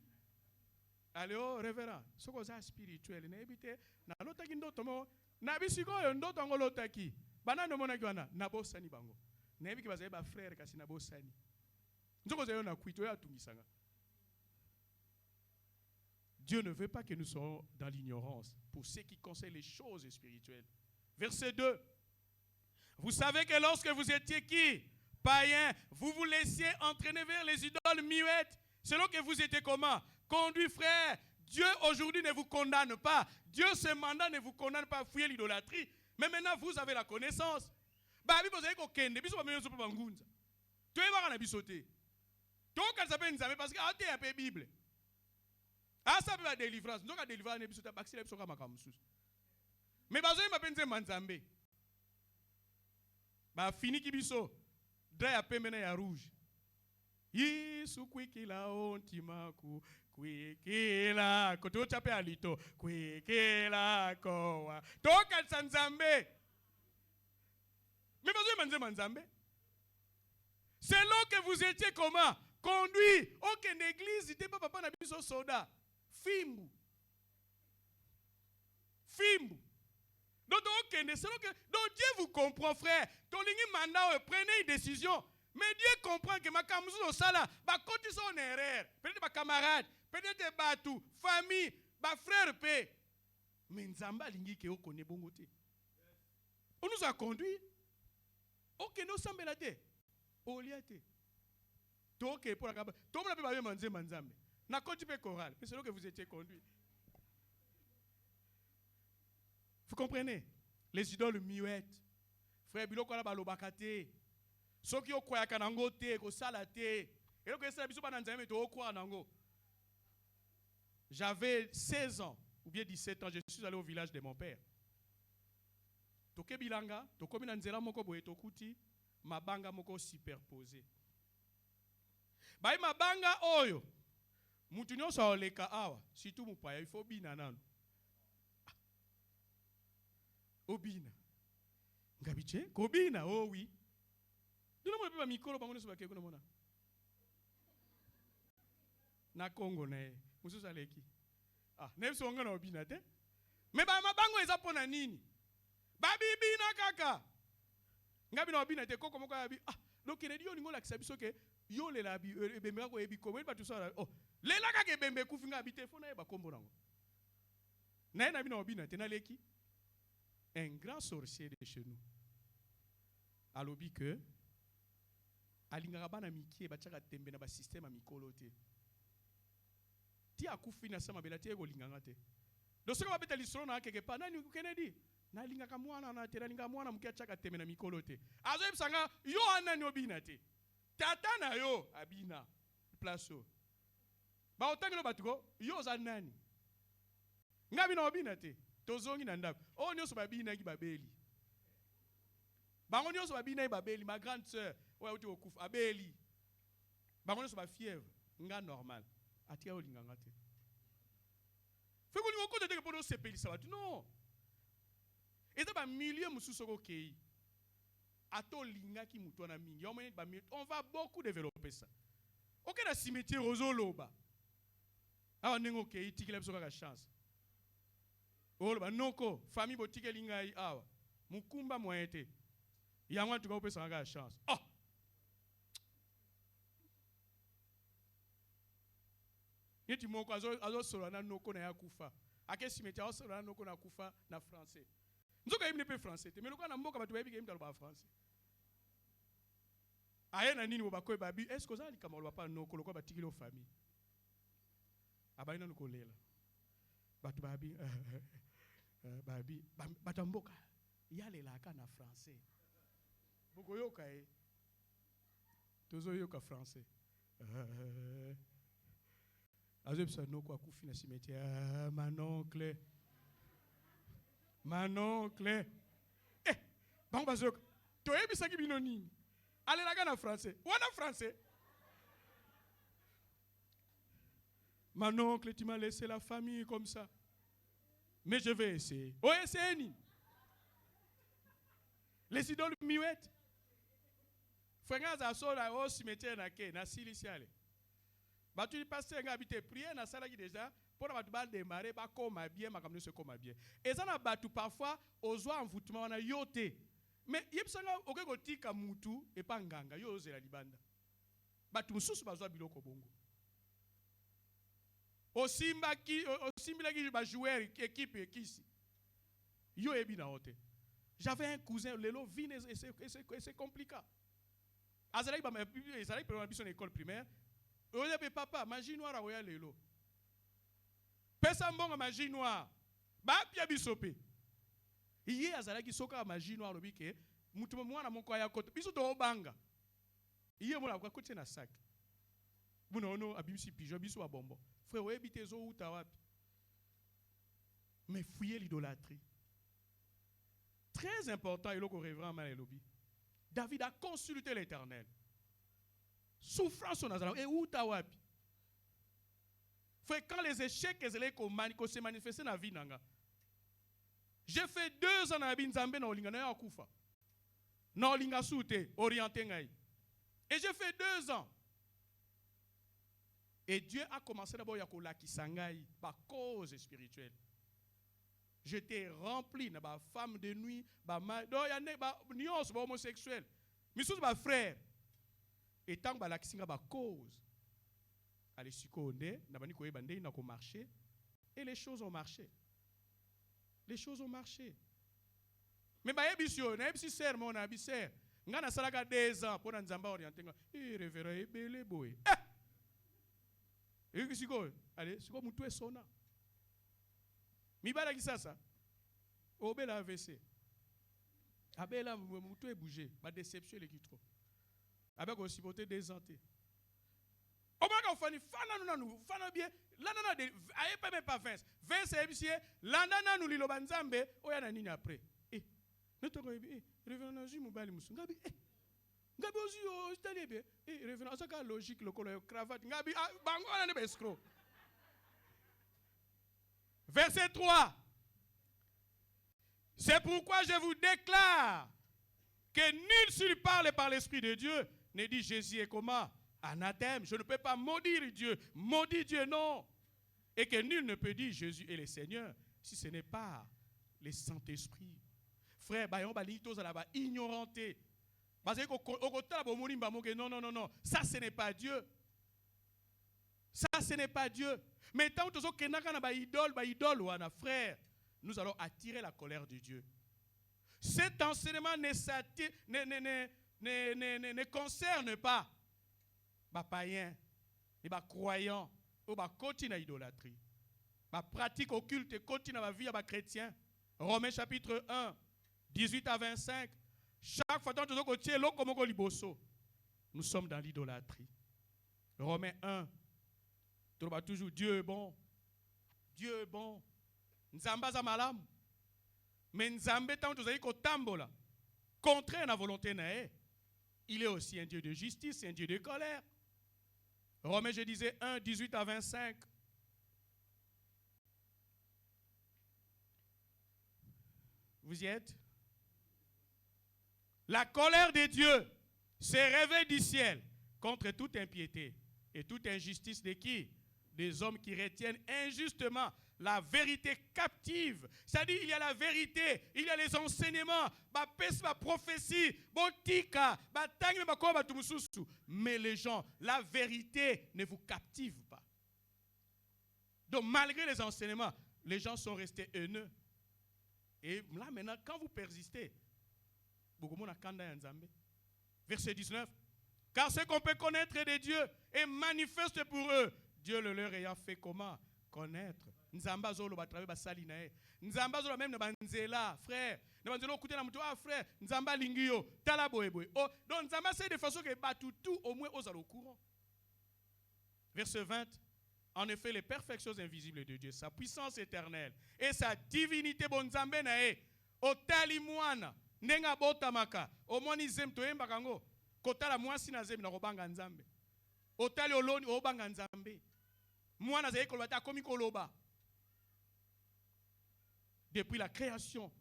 Allez oh révérend, ce que ça spirituel na ebité na l'autre qui n'autre mo na bisiko yo n'autre ngo l'autre qui. Bana no mona kiwana na bosani bango. Na ebi ki bazaye ba frère kasi na bosani. Nzoko zayo na kuito ya tungisanga. Dieu ne veut pas que nous soyons dans l'ignorance pour ce qui concerne les choses spirituelles. Verset 2. Vous savez que lorsque vous étiez qui? Païens, vous vous laissiez entraîner vers les idoles muettes. Selon que vous étiez comment? Conduit, frère. Dieu aujourd'hui ne vous condamne pas. Dieu, ce mandat ne vous condamne pas à fuir l'idolâtrie. Mais maintenant, vous avez la connaissance. Parce que la Bible. Ah, ça peut la délivrance. Donc, la délivrance, c'est un baxi, c'est un makamoussous. Mais, bazo, il m'a pensé manzambe. Bah, fini qui biso. Dra ya pemena ya rouge. Yesu kwikila ontimaku. Kwikila. Koto chape alito. Kwikila kowa. Toka sanzambe. Mais, bazo, il m'a pensé manzambe. Selon que vous étiez comment? Conduit. Aucune église, n'était pas papa n'a biso soda. Fimbu. Donc, Dieu vous comprend, frère. Prenez une décision. Mais Dieu comprend que ma camarade au sala, quand ils sont en erreur, peut-être ma camarade, peut-être batou, famille, ma frère paix. Mais Nzamba lingi ke okone bongote. On nous a conduit. Ok, nous sommes là. Oliate. Toke pour la camarade. Tout le monde peut manzer manzambe. Na côté pe chorale, mais c'est là que vous étiez conduit. Vous comprenez? Les idoles muettes. Frère biloko la balobakate. Soki okoya kanango te ko salate. Et donc ça biso ba nanzame to okwa nango. J'avais 16 ans ou bien 17 ans, je suis allé au village de mon père. Toke bilanga, tokomi na nzela moko boye tokuti mabanga moko superposé. Ba mabanga oyo. Mutu nyonso oleka awa, surtout mupaya, il faut bina nanu. Obina. Ngabiche, kobina, oh oui. Nous n'avons pas micro, bango ne soba keko mona. Na Congo na e, musu saleki. Ah, nem songa na obina te. Me ba mabango eza pona nini? Ba bibina kaka. Ngabi na obina te koko moko ya bi. Ah, donc il dit on ngo la kisabiso ke yo le la bi bembe ko ebi ko ba tout ça. Oh, le la ka ke bembe ku finga bi telefone e ba kombo nango. Na na bi na obina te na leki. Un grand sorcier de chez nous. Alobi que alingaka bana miki bachaka tembe na ba système a mikolo te. Ti akufi na sama bela te ko linganga te. Do soko babeta lisoro na keke pa nani Kennedy. Na lingaka mwana na te na lingaka mwana mukia chaka tembe na mikolo te. Azo ebisanga yo anani obina te. Tata na yo abina place o. Ba otangelo batuko yo za nani. Ngabi na obina te. Tozongi na ndako. Oh nyoso babina ki babeli. Bango nyoso babina ki babeli, ma grande sœur, ouais uti okuf abeli. Bango nyoso ba fièvre, nga normal. Atia olinganga te. Fait ko ningo ko te pour sepeli ça va. Non. Et ça ba milieu mususu ko kei. Ato linga ki mutu na mingi. On va beaucoup développer ça. OK na cimetière ozoloba. Awa ningo kei tikile biso ka chance. Oh, noko, famille botike lingai awa. Mukumba moyete. Yango tu ko pesa nga chance. Oh. Yeti moko azo solo na noko na yakufa. Ake cimetière azo solo na noko na kufa na français. Nzoka yimne pe français. Te meloko na mboka batu bayebi ke mtalo ba français. Aye na nini bobako babi est-ce que ça likamolo ba noko lokwa batiki lo famille. Abaina noko lela. Batu babi babi batamboka yale la ka na français boko yoka e tozo yoka français azebsa noko akufi na cimetière mon oncle bango bazoka to yebisaki bino nini ale la ka na français wana français mon oncle tu m'as laissé la famille comme ça. Mais je vais essayer. Oh, essayez. Les idoles muettes. Frère, à sola au cimetière na siliciale. Batu di pasteur nga habité prière na sala ki déjà pour ba démarrer ba koma bien makamno se koma bien. Et ça na batu parfois ozwa envoûtement na yote. Mais yebsanga okeko tika mutu et pas nganga yo ozela libanda. Batu mususu bazwa biloko bongo. Osimba ki ba joueur équipe kisi. Yo ebi na hote. J'avais un cousin lelo vine et c'est compliqué. Azalaki ba ezalaki pour ma école primaire. Oye be papa magie noire a oya lelo. Pesa mbonga magie noire. Ba pia bisope. Iye azalaki soka magie noire lobike mutu mwana moko ya koto. Biso to obanga. Iye mona kwa kote na sac. Buna ono abimisi pigeon biso abombo. Frère, vous habitez où tawapi? Mais fuyez l'idolâtrie. Très important, il est révérend Malélobi. David a consulté l'Éternel. Souffrance en Azalon. Et où tawapi? Frère, quand les échecs se manifestent dans la vie, j'ai fait 2 ans dans la vie Nzambe na olinga na yakufa. Na olinga soute orienté ngai. Et j'ai fait 2 ans. Et Dieu a commencé d'abord à la kisangai par cause spirituelle. J'étais rempli de femme de nuit, de homosexuel. Mais tous mes frères. Et tant que la kisangai par cause. Allez, si on est, on a marché. Et les choses ont marché. Les choses ont marché. Mais si sœur, mon ami, sœur, on a 2 ans pour nous orienter. Et révérend Ebele boy. Et si quoi, allez, si quoi, moutou est sona. Mibala qui ça? Obé la AVC. Abé là, moutou est bougé. Ma déception est qui trop. Abé qu'on s'y portait désenté. Omaga fani fana nanu fana bien la nana de aye pas même pas 20 c'est monsieur la nana nous lilo banzambe oya na nini après notre revenons ju mobali musu ngabi ngabi ozi o stalebe revenons ça ka logique le colo cravate ngabi bango na ne escroc. Verset 3. C'est pourquoi je vous déclare que nul s'il parle par l'Esprit de Dieu ne dit Jésus est comment anathème, je ne peux pas maudire Dieu. Maudit Dieu, non. Et que nul ne peut dire Jésus est le Seigneur si ce n'est pas le Saint-Esprit. Frère, on va ignoranté. Non. Ça, ce n'est pas Dieu. Ça, ce n'est pas Dieu. Mais tant que nous avons frère, nous allons attirer la colère de Dieu. Cet enseignement ne concerne pas les païens, les croyants, ou les continent idolâtrie. La pratique occulte continue à la vie des chrétiens. Romains chapitre 1, 18 à 25. Chaque fois que nous sommes dans l'idolâtrie. Romains 1, toujours Dieu est bon. Dieu est bon. Nzamba za malam. Mais Nzambe tant que vous tambola. Contraire à la volonté nae. Il est aussi un Dieu de justice, un Dieu de colère. Romains, je disais 1, 18 à 25. Vous y êtes? La colère de Dieu se réveille du ciel contre toute impiété et toute injustice de qui? Des hommes qui retiennent injustement la vérité captive. C'est-à-dire, il y a la vérité, il y a les enseignements, la prophétie, mais les gens, la vérité ne vous captive pas. Donc, malgré les enseignements, les gens sont restés haineux. Et là, maintenant, quand vous persistez, verset 19, car ce qu'on peut connaître de Dieu est manifeste pour eux. Dieu le leur ayant fait comment? Connaître. Nzamba zolo ba travailler ba sali na e. Nzamba zolo même na banzela, frère. Na banzela okuté na mutu frère, nzamba lingio, tala boye boye. Oh, donc nzamba c'est de façon que batu tout au moins aux au courant. Verset 20. En effet, les perfections invisibles de Dieu, sa puissance éternelle et sa divinité bon nzambe na e. O tali mwana, nenga botamaka, o moni zem to yemba kango. Kotala mwasi na zem na robanga nzambe. O tali oloni o banga nzambe. Mwana zaye kolobata komi koloba. Depuis la création,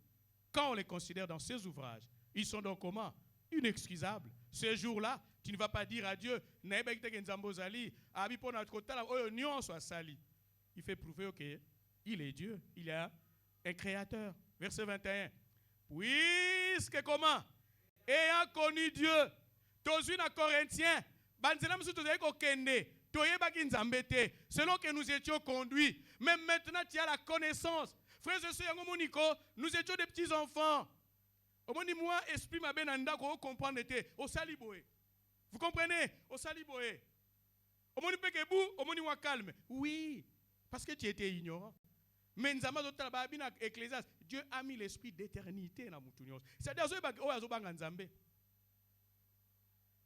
quand on les considère dans ces ouvrages, ils sont donc comment? Inexcusables. Ce jour-là, tu ne vas pas dire à Dieu, il fait prouver qu'il est Dieu, il est un créateur. Verset 21. Puisque comment? Ayant connu Dieu, tous une Corinthiens, selon que nous étions conduits, mais maintenant tu as la connaissance. Frères et sœurs, nous étions des petits enfants. Moi, esprit m'a benanda ko comprendre était au saliboé. Vous comprenez? Au saliboé. Omoni pekebu, omoni wa calme. Oui, parce que tu étais ignorant. Mais nzamba zotala ba bina Ecclésiaste, Dieu a mis l'esprit d'éternité na mutunyo. C'est-à-dire zo ba o azobanga nzambe.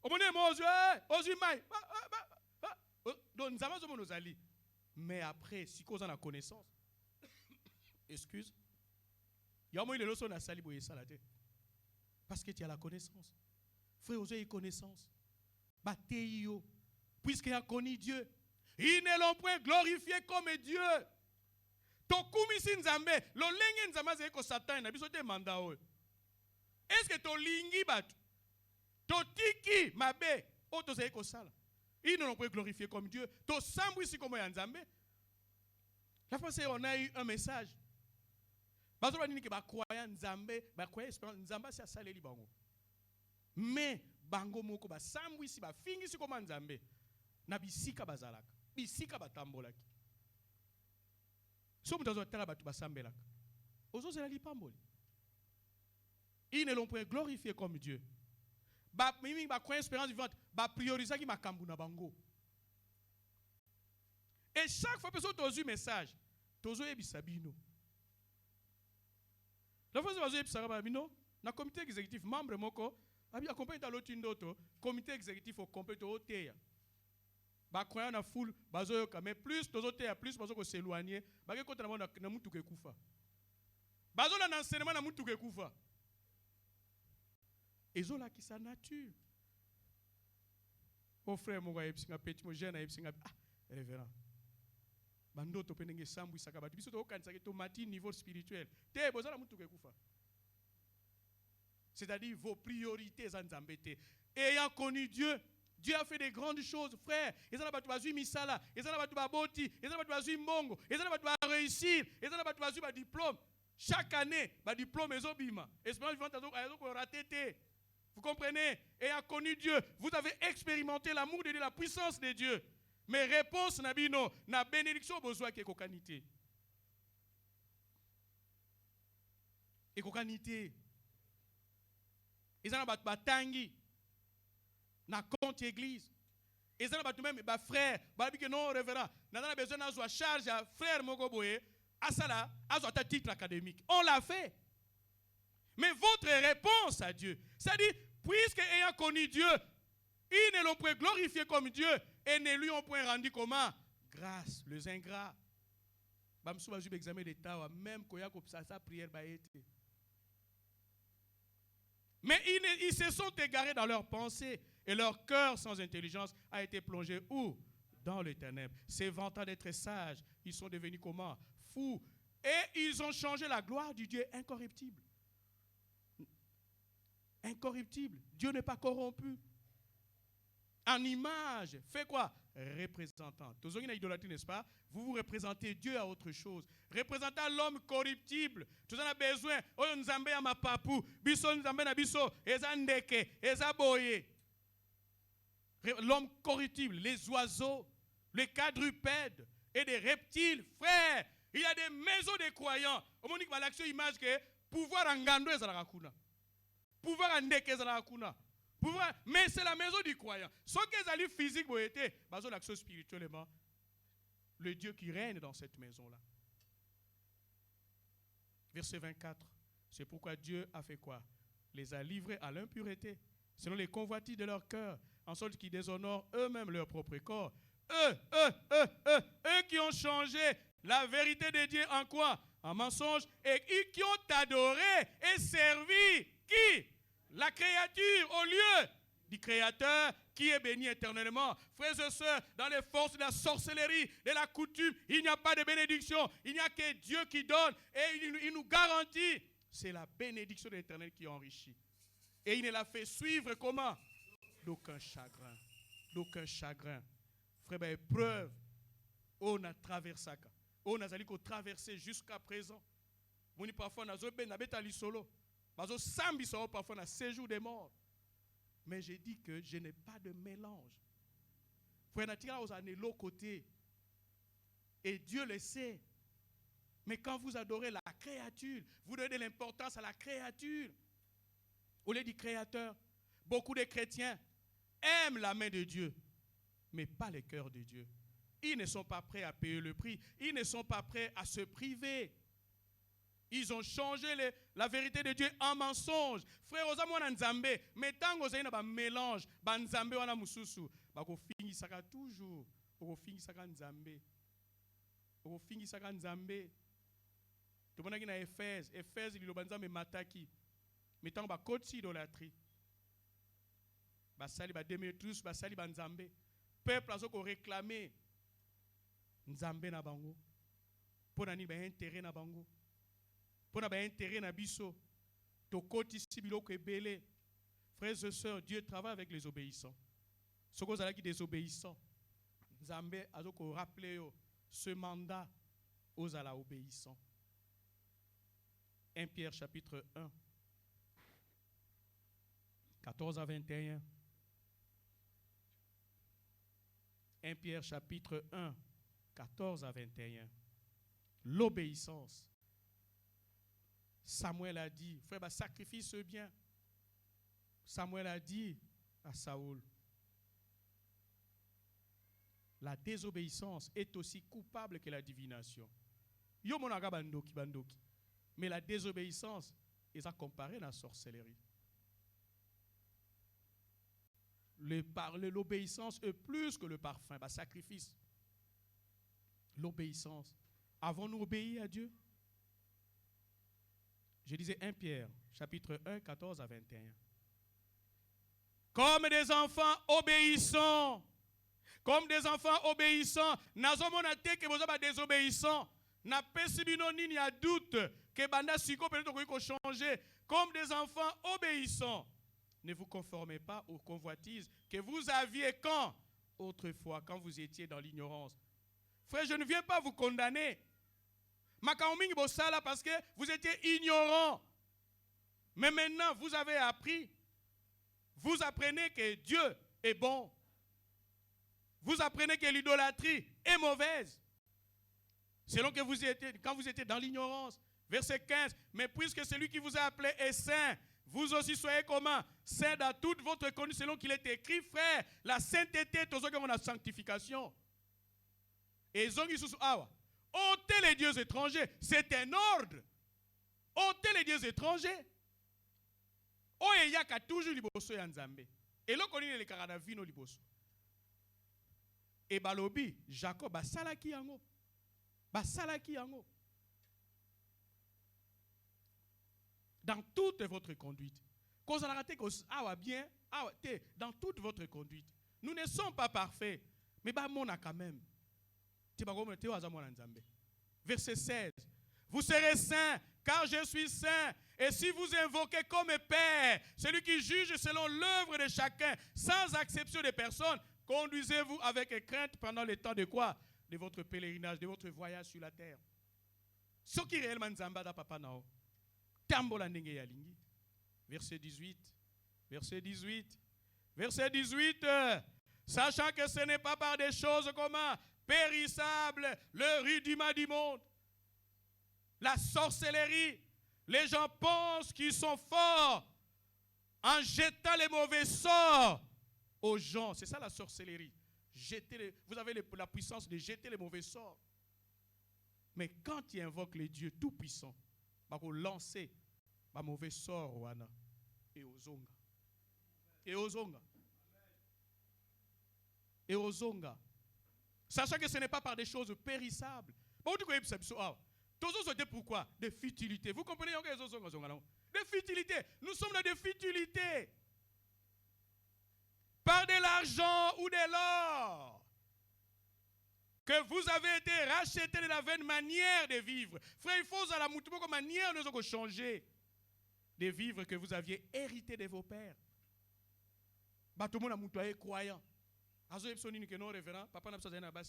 Omoni mozo, ozu mai. Donc nzamba zo monozali. Mais après, si cause en a connaissance. Excuse. Yamo il est loso na saliboé salate. Parce que tu as la connaissance. Frère, vous avez connaissance. Bataille, puisqu'il a connu Dieu. Ils ne l'ont point glorifié comme Dieu. Est-ce que tu lingi batu? Totiki mabe. Ils ne l'ont pas glorifié comme Dieu. To sambu ici comme Nzambe. La fois c'est on a eu un message. Bazoba nini ke ba croyant Nzambe, ba croyant espérance Nzamba c'est saleli bango. Mais bango moko ba sambu ici ba fingi ici comme Nzambe. Na bisika bazalaka. Bisika batambolaki. So mutazo tala batu basambelaka. Ozo zela lipamboli. Ils ne l'ont pas glorifié comme Dieu. Ba mimi ba croyant espérance vivante, ba prioriser ki makambu na bango. Et chaque fois que tu as un message, tu as un bisabino. La fois que tu as un bisabino, dans le comité exécutif, membre moko, accompagné dans l'autre indoto, comité exécutif au complet au thé. Ba croyant na foule, bazo mais plus tous autres plus bazo ko s'éloigner, ba ke kontra na mutu ke kufa. Bazo na enseignement na mutu ke kufa. Ezo la ki sa nature. Mon frère mon gars epsinga petit mon jeune epsinga révérend. Bando to penenge sambu sakabati biso to kanisa ke to mati niveau spirituel. Te boza na mutu ke kufa. C'est-à-dire vos priorités zanzambete. Ayant connu Dieu, Dieu a fait des grandes choses, frère. Ils ont battu misala, ils ont battu boti, ils ont battu mbongo, ils ont battu réussir, ils ont battu ba diplôme. Chaque année, ba diplôme ils ont bima. Espérance vivante ils ont raté. Vous comprenez? Ayant connu Dieu, vous avez expérimenté l'amour de Dieu, la puissance de Dieu. Mais réponse nabino, na bénédiction besoin que kokanité. Et kokanité. Ils ont battu batangi. Na compte église. Ils ont battu même ba frère, ba bi que non révérend. N'a besoin d'avoir charge à frère Mogoboé, à ça avoir un titre académique. On l'a fait. Mais votre réponse à Dieu, c'est-à-dire puisque ayant connu Dieu, ils ne l'ont pas glorifié comme Dieu et ne lui ont point rendu comment? Grâce, les ingrats. Bamsou va jouer examen d'état même quand il y a sa prière ba été. Mais ils se sont égarés dans leurs pensées et leur cœur sans intelligence a été plongé où? Dans les ténèbres. Se vantant d'être sages, ils sont devenus comment? Fous. Et ils ont changé la gloire du Dieu incorruptible. Incorruptible. Dieu n'est pas corrompu. En image, fait quoi? Représentant. Tous une idolâtrie, n'est-ce pas? Vous vous représentez Dieu à autre chose. Représentant l'homme corruptible. Tous en a besoin. Oh, nous avons un mapapou. Biso, nous avons un biso. Eza ndeke. Eza boye. L'homme corruptible, les oiseaux, les quadrupèdes et des reptiles. Frère, il y a des maisons des croyants. Au moment où l'action image que pouvoir en gando est à pouvoir en ndeke est à mais c'est la maison du croyant. Ce qu'ils allaient physique, basé l'action spirituellement, le Dieu qui règne dans cette maison-là. Verset 24. C'est pourquoi Dieu a fait quoi? Les a livrés à l'impureté, selon les convoitises de leur cœur, en sorte qu'ils déshonorent eux-mêmes leur propre corps. Eux qui ont changé la vérité de Dieu en quoi? En mensonge, et qui ont adoré et servi qui? La créature au lieu du Créateur qui est béni éternellement. Frères et sœurs, dans les forces de la sorcellerie, de la coutume, il n'y a pas de bénédiction. Il n'y a que Dieu qui donne et il nous garantit. C'est la bénédiction de l'Éternel qui enrichit. Et il ne l'a fait suivre comment? D'aucun chagrin. D'aucun chagrin. Frère, ben, épreuve. On a traversé. On a traversé jusqu'à présent. On dit parfois, on a besoin solo. Parfois, on a séjour des morts. Mais j'ai dit que je n'ai pas de mélange. Frère, on a l'autre côté. Et Dieu le sait. Mais quand vous adorez la créature, vous donnez l'importance à la créature. Au lieu du Créateur, beaucoup de chrétiens aiment la main de Dieu, mais pas le cœur de Dieu. Ils ne sont pas prêts à payer le prix. Ils ne sont pas prêts à se priver. Ils ont changé la vérité de Dieu en mensonge. Frère, aux amours nzambe, mais tant que vous avez un mélange, nzambe wana mususu, bako fingi saka toujours, bako fingi saka nzambe, bako fingi saka nzambe. Tout le monde qui na Éphèse, il y a nzambe mataki, mais tant ba koti idolâtrie, basali ba Démétrius, basali ba nzambe, peuple a ko réclamer nzambe na bango, pour nani ba intérêt na bango. Pour n'avoir intérêt na biso, to koti sibilo ke belé. Frères et sœurs, Dieu travaille avec les obéissants. Ce que vous avez qui désobéissants, Nzambe a donc rappelé ce mandat aux ala obéissants. 1 Pierre chapitre 1, 14 à 21. 1 Pierre chapitre 1, 14 à 21. L'obéissance. Samuel a dit, frère, bah, sacrifie ce bien. Samuel a dit à Saoul, La désobéissance est aussi coupable que la divination. Yo monaga bandoki bandoki. Mais la désobéissance est comparée à la sorcellerie. L'obéissance est plus que le parfum, le sacrifice. L'obéissance. Avons-nous obéi à Dieu? Je disais 1 Pierre, chapitre 1, 14 à 21. Comme des enfants obéissants. Comme des enfants obéissants. Nazomona te que vous avez désobéissants. N'a pas si ni a doute que banda siko peut-être changer. Comme des enfants obéissants. Ne vous conformez pas aux convoitises que vous aviez quand? Autrefois, quand vous étiez dans l'ignorance. Frère, je ne viens pas vous condamner. Makaomingi bosala parce que vous étiez ignorant. Mais maintenant, vous avez appris. Vous apprenez que Dieu est bon. Vous apprenez que l'idolâtrie est mauvaise. Selon que vous étiez, quand vous étiez dans l'ignorance. Verset 15. Mais puisque celui qui vous a appelé est saint, vous aussi soyez comment? Saint dans toute votre conduite, selon qu'il est écrit, frère. La sainteté, tout ce que la sanctification. Et zongi sous awa. Ôtez les dieux étrangers. C'est un ordre. Ôtez les dieux étrangers. Oye yaka toujours liboso ya nzambe. Et là, konine le karada vino liboso. Et balobi, Jacob, basalaki yango. Basalaki yango. Dans toute votre conduite. Quand vous avez bien, dans toute votre conduite. Nous ne sommes pas parfaits. Mais bah, mon a quand même. Verset 16. Vous serez saints, car je suis saint. Et si vous invoquez comme Père, celui qui juge selon l'œuvre de chacun, sans exception de personne, conduisez-vous avec crainte pendant le temps de quoi? De votre pèlerinage, de votre voyage sur la terre. Ce qui réellement nzamba da papa nao. Tambola ndenge ya lingi. Verset 18. Verset 18. Verset 18. Sachant que ce n'est pas par des choses comment? Périssables, le rudiment du monde. La sorcellerie. Les gens pensent qu'ils sont forts en jetant les mauvais sorts aux gens. C'est ça la sorcellerie. Vous avez la puissance de jeter les mauvais sorts. Mais quand ils invoquent les dieux tout-puissants, ils vont lancer les mauvais sorts aux Anna et aux Zonga. Et aux Zonga. Et aux Zonga. Sachant que ce n'est pas par des choses périssables. Pourquoi? Des futilités. Vous comprenez? Des futilités. Nous sommes dans des futilités. Par de l'argent ou de l'or. Que vous avez été racheté de la vaine manière de vivre. Frère, il faut la manière de changer. De vivre que vous aviez hérité de vos pères. Tout le monde est croyant. Papa n'a pas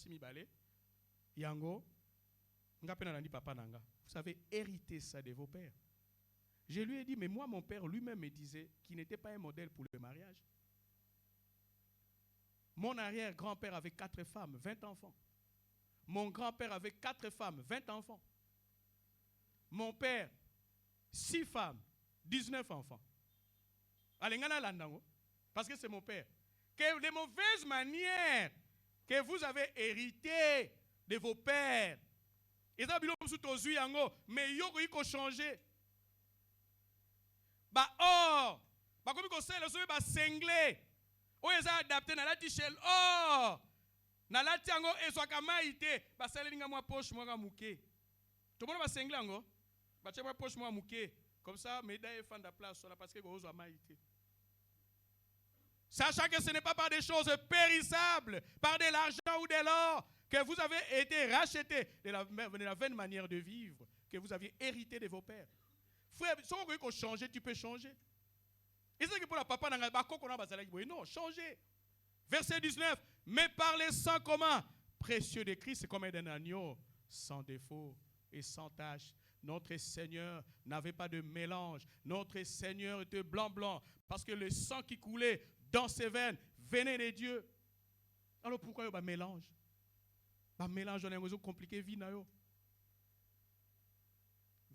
Yango. Vous avez hérité ça de vos pères. Je lui ai dit, mais moi, mon père lui-même me disait qu'il n'était pas un modèle pour le mariage. Mon arrière-grand-père avait 4 femmes, 20 enfants. Mon grand-père avait 4 femmes, 20 enfants. Mon père, 6 femmes, 19 enfants. Parce que c'est mon père. Que les mauvaises manières que vous avez héritées de vos pères, et ça, mais il faut changer. Or, comme il faut s'engler. Ou ils ont adapté na la tichel. Oh, na la tiango ezwaka maïté. Basalinga moi poche moi muke. Tout le monde va s'engler ango. Bache moi poche moi muke. Comme ça, médaille fan de place là parce que ozwa maïté. Sachant que ce n'est pas par des choses périssables, par de l'argent ou de l'or, que vous avez été rachetés de la vaine manière de vivre, que vous aviez hérité de vos pères. Frère, si on veut changer, tu peux changer. Et c'est que pour la papa, non, changez. Verset 19. Mais par les sangs comment? Précieux de Christ, c'est comme d'un agneau, sans défaut et sans tache. Notre Seigneur n'avait pas de mélange. Notre Seigneur était blanc, parce que le sang qui coulait dans ses veines venait de Dieu. Alors pourquoi il y a un mélange? Un mélange, on a un compliqué, vie.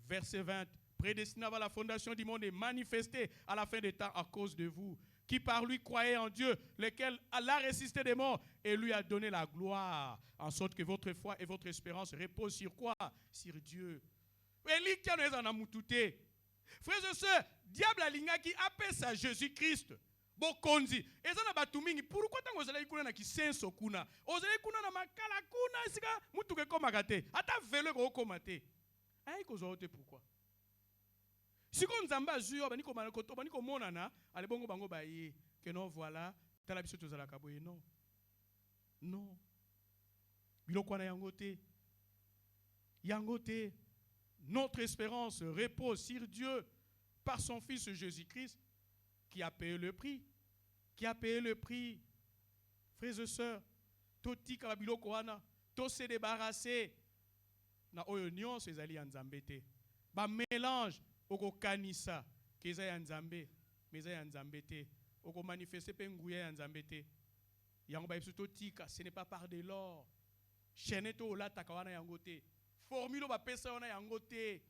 Verset 20. Prédestiné à la fondation du monde et manifesté à la fin des temps à cause de vous, qui par lui croyait en Dieu, lequel l'a ressuscité des morts et lui a donné la gloire, en sorte que votre foi et votre espérance reposent sur quoi? Sur Dieu. Frères et sœurs, diable alingaki appelle à Jésus-Christ. Bokonzi. Eza na batu mingi. Pourquoi tango ozali kuna na kisenso kuna? Ozali kuna na makala kuna sika mutu ke koma kate. Ata velo ko koma te. Ai ko zote pourquoi? Siko nzamba zuyo bani ko manakoto bani ko monana, ale bongo bango baye que non voilà, tala biso tozala kaboye non. Non. Biloko na yango te. Yango te. Notre espérance repose sur Dieu par son Fils Jésus-Christ qui a payé le prix. Qui a payé le prix. Frères et sœurs, toti kabilo koana, to se débarrasser na oyo nyonso ezali ya nzambe te. Ba mélange oko kanisa keza ya nzambe, meza ya nzambe te. Oko manifester pe nguya ya nzambe te. Yango ba biso totika, ce n'est pas par de l'or. Chaîne to olata kawana yango te. Formule ba pesa wana yango te.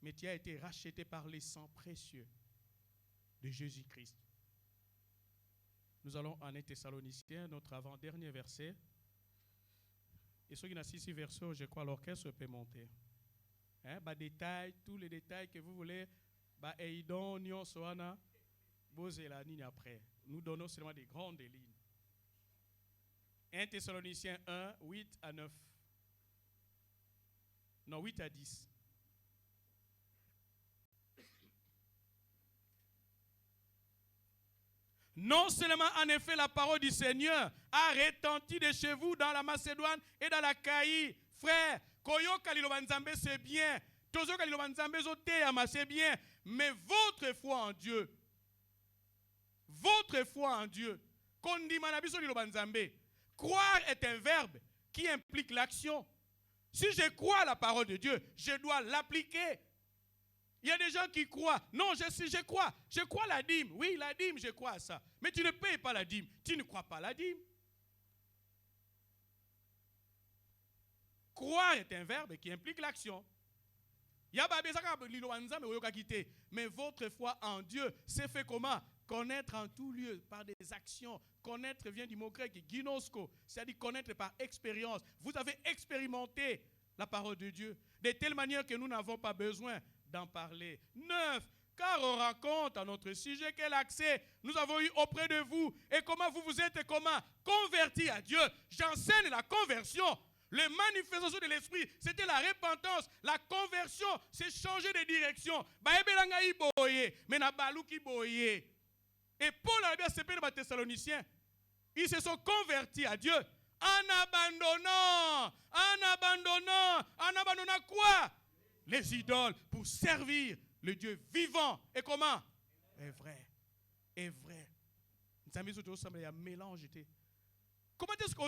Mais tu as été racheté par les sangs précieux de Jésus-Christ. Nous allons en 1 Thessaloniciens, notre avant-dernier verset. Et ceux qui n'ont 6 versets, je crois l'orchestre peut monter. Détail, tous les détails que vous voulez, Eidon, Nyon, Soana, Bosé la ligne après. Nous donnons seulement des grandes lignes. 1 Thessaloniciens 1, 8 à 9. Non, 8 à 10. Non seulement en effet la parole du Seigneur a retenti de chez vous dans la Macédoine et dans la Caïe. Frère, koyo kaliloba nzambe c'est bien. Tozo kaliloba nzambe zoteyama c'est bien. Mais votre foi en Dieu, kondima na biso liloba nzambe. Croire est un verbe qui implique l'action. Si je crois à la parole de Dieu, je dois l'appliquer. Il y a des gens qui croient. Non, je crois la dîme. Oui, la dîme, je crois à ça. Mais tu ne payes pas la dîme. Tu ne crois pas la dîme. Croire est un verbe qui implique l'action. Mais votre foi en Dieu s'est fait comment? Connaître en tout lieu par des actions. Connaître vient du mot grec ginosko, c'est-à-dire connaître par expérience. Vous avez expérimenté la parole de Dieu de telle manière que nous n'avons pas besoin d'en parler. 9. Car on raconte à notre sujet quel accès nous avons eu auprès de vous et comment vous vous êtes convertis à Dieu. J'enseigne la conversion. Les manifestations de l'esprit, c'était la repentance. La conversion, c'est changer de direction. Et Paul a bien séparé les Thessaloniciens. Ils se sont convertis à Dieu en abandonnant quoi? Les idoles, pour servir le Dieu vivant. Et comment? Est vrai. Nous avons un mélange. Comment est-ce que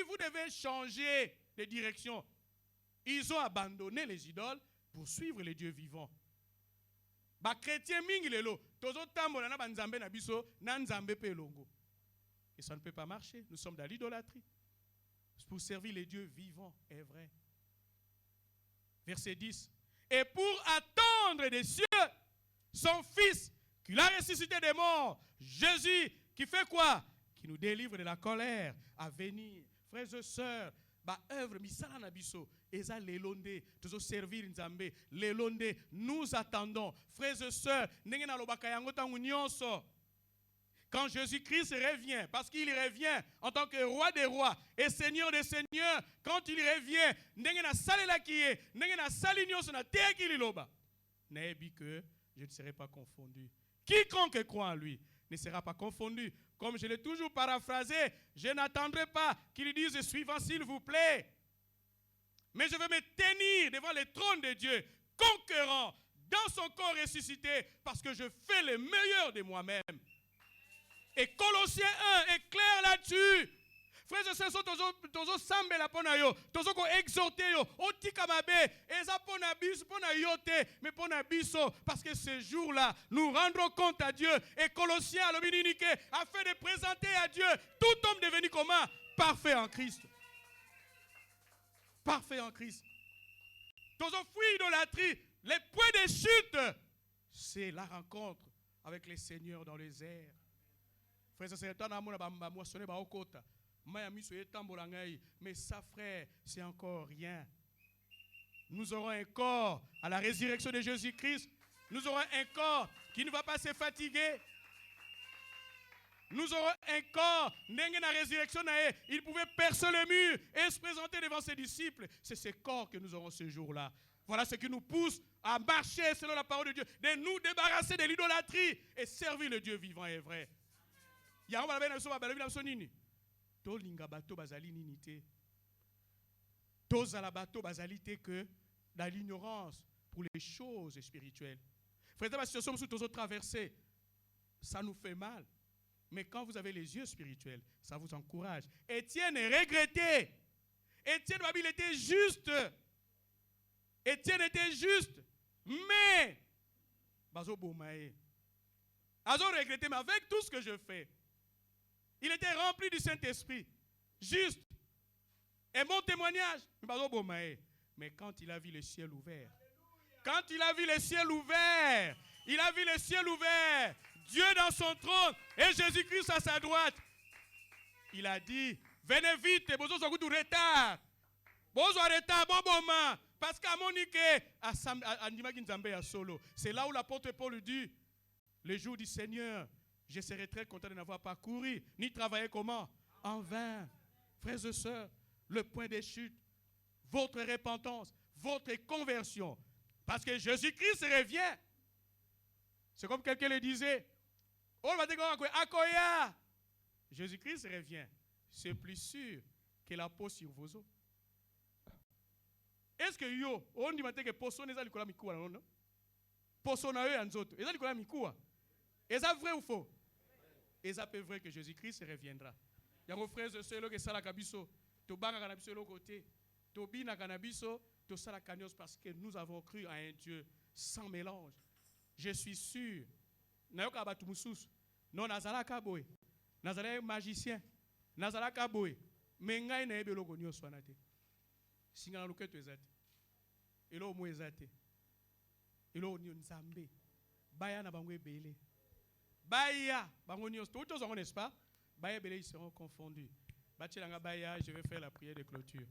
vous devez changer de direction. Ils ont abandonné les idoles pour suivre les dieux vivants. Ba chrétien mingi lelo tozo tambola na banzambe na biso na nzambe pe longo. Et ça ne peut pas marcher. Nous sommes dans l'idolâtrie. Pour servir les dieux vivants, est vrai. Verset 10. Et pour attendre des cieux son Fils qui l'a ressuscité des morts, Jésus qui fait quoi? Qui nous délivre de la colère à venir. Frères et sœurs, œuvre misala na biso eza lelonde tozo servir nzambe lelonde nous attendons. Frères et sœurs, ndenge na lobaka yango tangu nyonso. Quand Jésus-Christ revient, parce qu'il revient en tant que roi des rois et seigneur des seigneurs, quand il revient, ndenge na salela kiye, ndenge na sali nyonso na teki liloba. Nebi que je ne serai pas confondu. Quiconque croit en lui ne sera pas confondu. Comme je l'ai toujours paraphrasé, je n'attendrai pas qu'il dise suivant s'il vous plaît. Mais je vais me tenir devant le trône de Dieu, conquérant dans son corps ressuscité, parce que je fais le meilleur de moi-même. Et Colossiens 1 est clair là-dessus. Frères et sœurs, tozo sambe la pona yo, tozo ko exhorter yo, otika mabe, eza pona biso, pona yote, mais pona biso, parce que ce jour-là, nous rendrons compte à Dieu. Et Colossiens a fait de présenter à Dieu tout homme devenu comment? Parfait en Christ. Parfait en Christ. Tozo fui idolâtrie, Les points de chute, c'est la rencontre avec les seigneurs dans les airs. Frère, mais ça, frère, c'est encore rien. Nous aurons un corps à la résurrection de Jésus-Christ. Nous aurons un corps qui ne va pas se fatiguer. Nous aurons un corps, la résurrection, il pouvait percer le mur et se présenter devant ses disciples. C'est ce corps que nous aurons ce jour-là. Voilà ce qui nous pousse à marcher selon la parole de Dieu, de nous débarrasser de l'idolâtrie et servir le Dieu vivant et vrai. que dans l'ignorance pour les choses spirituelles. Frère, la situation où nous traversé, ça nous fait mal. Mais quand vous avez les yeux spirituels, ça vous encourage. Étienne regrettait. Étienne, il était juste. Étienne était juste. Mais, Azo regrettait, mais avec tout ce que je fais, il était rempli du Saint-Esprit. Juste. Et mon témoignage, mais quand il a vu le ciel ouvert, quand il a vu le ciel ouvert, il a vu le ciel ouvert, Dieu dans son trône et Jésus-Christ à sa droite. Il a dit, venez vite, vous avez du retard. Vous avez retard, bon moment. Parce qu'à Monique, c'est là où l'apôtre Paul dit, le jour du Seigneur, je serai très content de n'avoir pas couru, ni travaillé comment? En vain. Frères et sœurs, le point de chute, votre repentance, votre conversion. Parce que Jésus-Christ revient. C'est comme quelqu'un le disait. On va dire Akoya. Jésus-Christ revient. C'est plus sûr que la peau sur vos os. Est-ce que yo, on dit que poso n'est pas le mikua non? Poso na yo anzoto. Est-ce que le mikua? Est-ce vrai ou faux? Est-ce vrai que Jésus-Christ reviendra? Il y a mon frère de ceux qui sont là kabiso, to banga kanabiso l'autre côté, to bina kanabiso, to sala kanyos parce que nous avons cru à un Dieu sans mélange. Je suis sûr. Nayoka batumusus. Non nazala kaboy. Nazala magicien. Nazala kaboy. Mengai na ebe logo nyo swanate. Singana luketo ezate. Elo mo ezate. Elo ni nzambe. Baya na bango ebele. Baya bango nyo tout tous n'est-ce pas? Baya ebele ils seront confondus. Bachelanga baya, je vais faire la prière de clôture.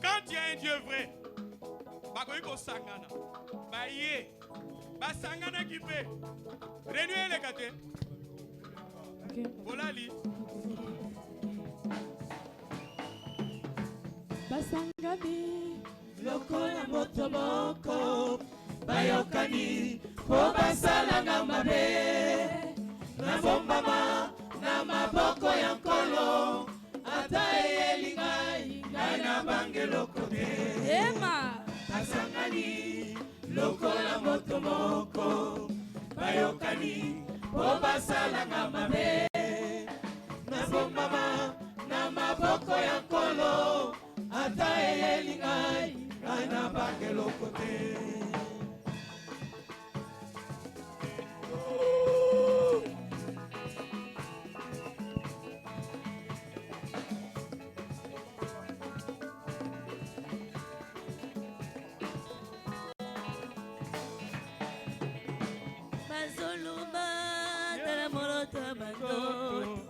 Quand il y a un Dieu vrai, bakoyiko sangana, baye, basangana qui fait, renouer les gâtés. Voilà li. Basangani, lokola motoboko, bayokani, po basalanga mabe, na bombama, na maboko yankolo, ata elingai, na bangelo kote. Ema, basangani, lokola motoboko, bayokani, po basalanga mabe, na bombama, na maboko yankolo. Ata elingai, na bangelo kote. Bazoluma, tala molota bando,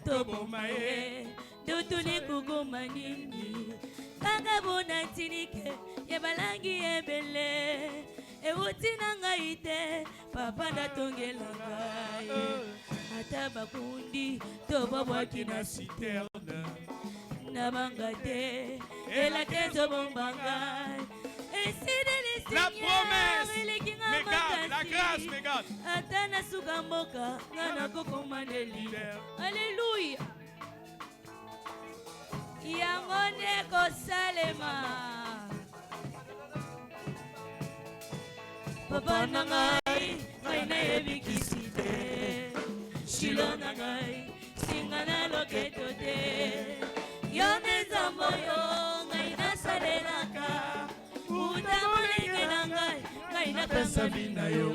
tobo mae, dutuni kuguma nini. Bagabona tinike, yebalangi ebele, ewutina ngaite, papa na tongela ngai. Ata bakundi, tobo wakina citerne, nabangate, elate tobo bangai. La promesse, Mégane, la grâce, Mégane. Ata na sugamboka, ngana koko mandeli. Alléluia. Yangone kosalema Papa nangai ngai na ebikisite Shilo nangai singa na loketo te Yone zambo yo ngai na salelaka Uta molenge nangai ngai na pesa bina yo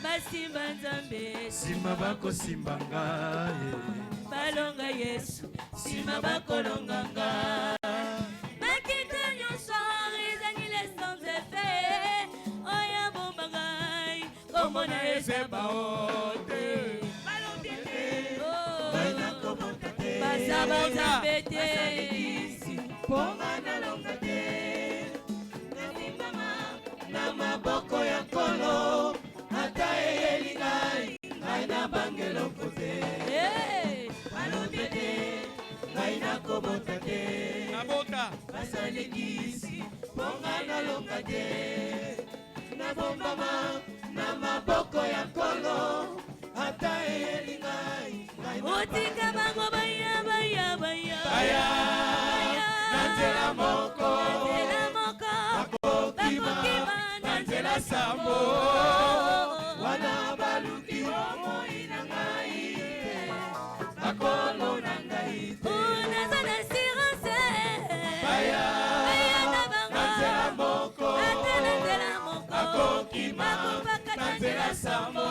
basimba nzambe sima bakosimba ngai balonga Yesu sima bakolonga nga bakita nyonso ezangi sans effet oya bomba ngai komona ezeba ote balobye te basaba nzambe te ponga nalonga te nasimbama na maboko ya nkolo ata eyeli ngai na bangeloko te balobye te ngai nakobota te nabota basalikisi ponga nalonga te nabombama na maboko ya nkolo ata eyeli ngai otika bango baya na nzela moko bakokima na nzela sambo wana baluki bomoi na ngai bakolo na ngai te naza na sirance baya na nzela moko bakokima na nzela sambo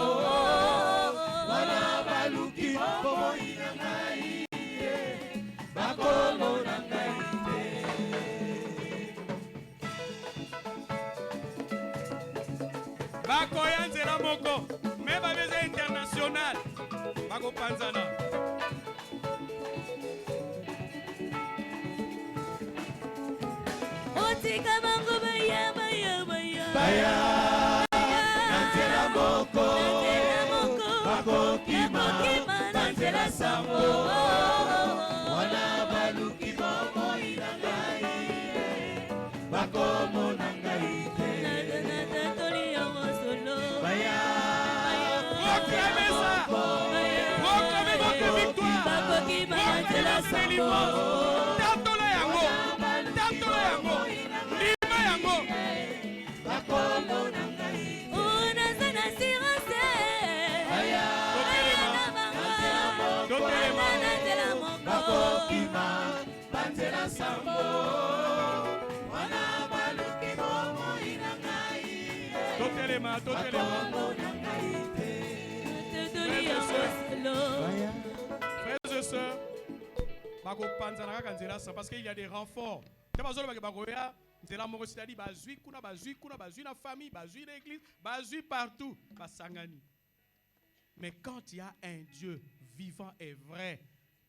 wana baluki bomoi na ngai bakolo na ngai te bakoya nzela moko me babeza international bakopanzana otika bango baya na nzela moko bakokima na nzela sambo wana baluki bomoi na ngai bakomona ngai te tatola yango lima yango bakomona ngai naza na sirance bakokima banzela sambo wana baluki bomoi na ngai totelema bakomona ngai te frères et sœurs bakopanzana kaka nzela sa parce qu'il y a des renforts te bazoloba ke bakoya nzela moko c'est-à-dire bazwi kuna bazwi na famille bazwi na église bazwi partout basangani. Mais quand il y a un Dieu vivant et vrai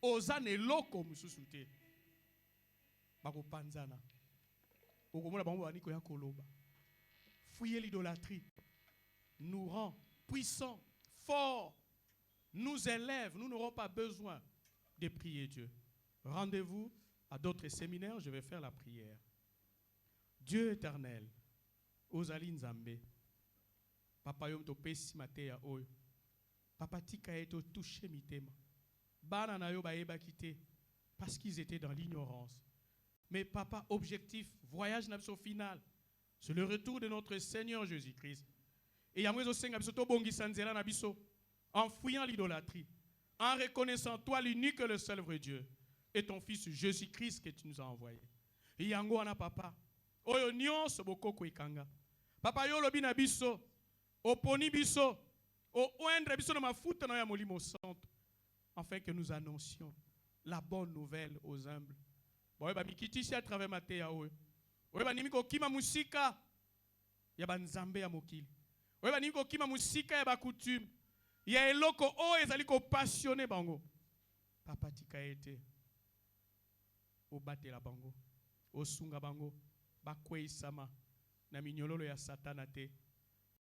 oza neloko mususu te bakopanzana okomona bango baniko ya koloba fouiller l'idolâtrie nous rend puissants, forts, nous élève, nous n'aurons pas besoin de prier Dieu. Rendez-vous à d'autres séminaires, je vais faire la prière. Dieu éternel, ozali nzambe, papa yom to pesi mateya oyo, papa tika eto touché mitema, bana na yo ba eba kite, parce qu'ils étaient dans l'ignorance. Mais papa, objectif, voyage n'abso final, c'est le retour de notre Seigneur Jésus-Christ. Et yamwezo senga biso to bongi sanzela na biso, en fouillant l'idolâtrie, en reconnaissant toi l'unique et le seul vrai Dieu et ton fils Jésus-Christ que tu nous as envoyé. Et yango ana papa, oyo nyonso bokoko ikanga. Papa yo lobi na biso, oponi biso, o oendre biso na mafuta na ya molimo santo, afin que nous annoncions la bonne nouvelle aux humbles. Boye ba mikitisi à travers Matthieu oyo. Oye ba nimiko kima musika ya banzambe ya mokili. Oye ba nimiko kima musika ya ba coutume. Ya eloko o ezali ko passionné bango. Papa tika ete o batela bango, o sunga bango, ba kweisama na minyololo ya satana te.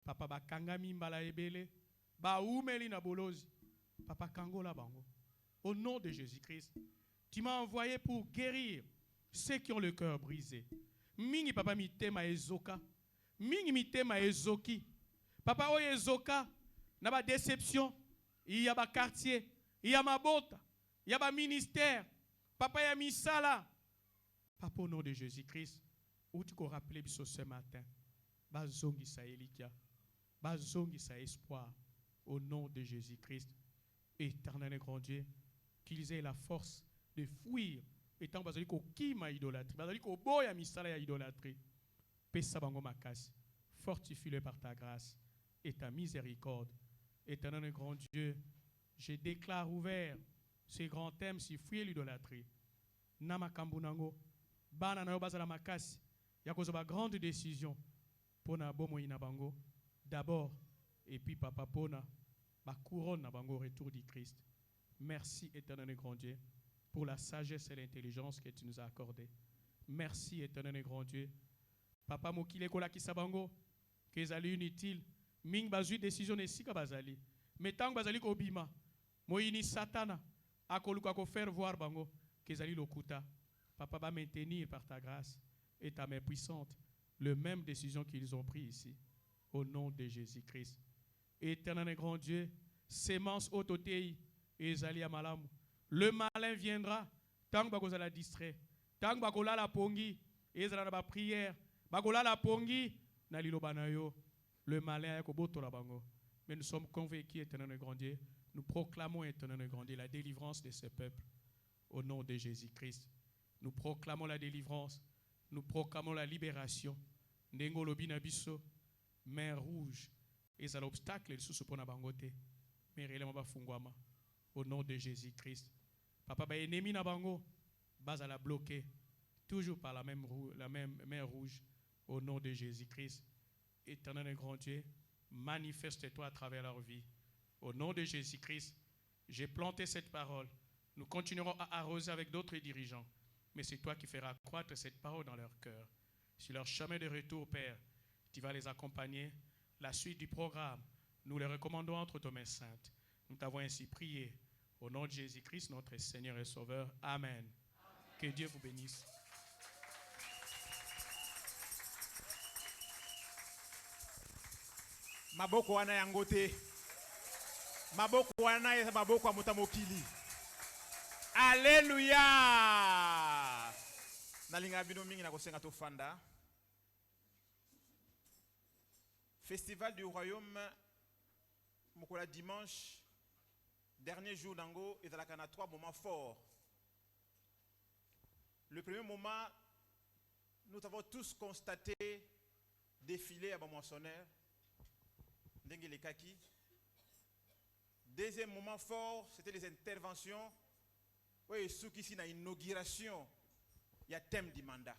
Papa ba kangami mbala ebele, ba umeli na bolozi. Papa kangola bango. Au nom de Jésus-Christ, tu m'as envoyé pour guérir ceux qui ont le cœur brisé. Mingi papa mitema ezoka, mingi mitema ezoki. Papa o ezoka na ba déception, il y a ba quartier, il y a ma bota, il y a ba ministère. Papa ya misala. Papa au nom de Jésus-Christ, où tu peux rappeler ce matin, ba zongi sa elikia, ba zongi sa espoir au nom de Jésus-Christ. Éternel et grand Dieu, qu'ils aient la force de fuir étant basali ko kima idolâtrie, basali ko boya misala ya idolâtrie. Pesa bango makasi. Fortifie-le par ta grâce et ta miséricorde. Éternel et grand Dieu, je déclare ouvert ces grands thèmes si fuir l'idolâtrie. Namakambunango, banana bazala makasi, yakozoba grande décision pour na bomo inabango. D'abord, et puis papa pona, ba couronne na bango retour du Christ. Merci éternel et grand Dieu pour la sagesse et l'intelligence que tu nous as accordées. Merci éternel et grand Dieu. Papa mokile kola kisabango, que zali inutile. Ming bazui décision ne sika bazali. Mais tant que bazali ko bima, moyini satana, akoluka ko faire voir bango, que zali lokuta. Papa va maintenir par ta grâce et ta main puissante les mêmes décisions qu'ils ont prises ici. Au nom de Jésus-Christ. Éternel et grand Dieu, sémence autotei et zali amalamu. Le malin viendra tant que bakoza la distrait, tant que bakola la pongi et zala na ba prière, bakola la pongi na liloba na yo. Le malin a koboto la bango. Mais nous sommes convaincus, éternel et grand Dieu, nous proclamons, éternel et grand Dieu, la délivrance de ce peuple au nom de Jésus-Christ. Nous proclamons la délivrance, nous proclamons la libération. Ndengo lobi na biso, main rouge, et ça l'obstacle sous ce pona bangote. Mais réellement ba fungwama au nom de Jésus-Christ. Papa ba ennemi na bango, bas à la bloquer, toujours par la même main rouge au nom de Jésus-Christ. Éternel et grand Dieu, manifeste-toi à travers leur vie. Au nom de Jésus-Christ, j'ai planté cette parole. Nous continuerons à arroser avec d'autres dirigeants. Mais c'est toi qui feras croître cette parole dans leur cœur. Sur leur chemin de retour, Père, tu vas les accompagner. La suite du programme, nous les recommandons entre tes mains saintes. Nous t'avons ainsi prié. Au nom de Jésus-Christ, notre Seigneur et Sauveur. Amen. Que Dieu vous bénisse. Maboko wana yangote. Maboko wana ya maboko wa mutamokili. Alléluia. Nalinga bino mingi na kosenga to fanda. Festival du Royaume mokola dimanche dernier jour d'ango et dans la cana 3 moments forts. Le premier moment, nous avons tous constaté défiler à moissonneur. Deuxième moment fort, c'était les interventions. Oui, ceux qui sont dans l'inauguration, il y a thème du mandat.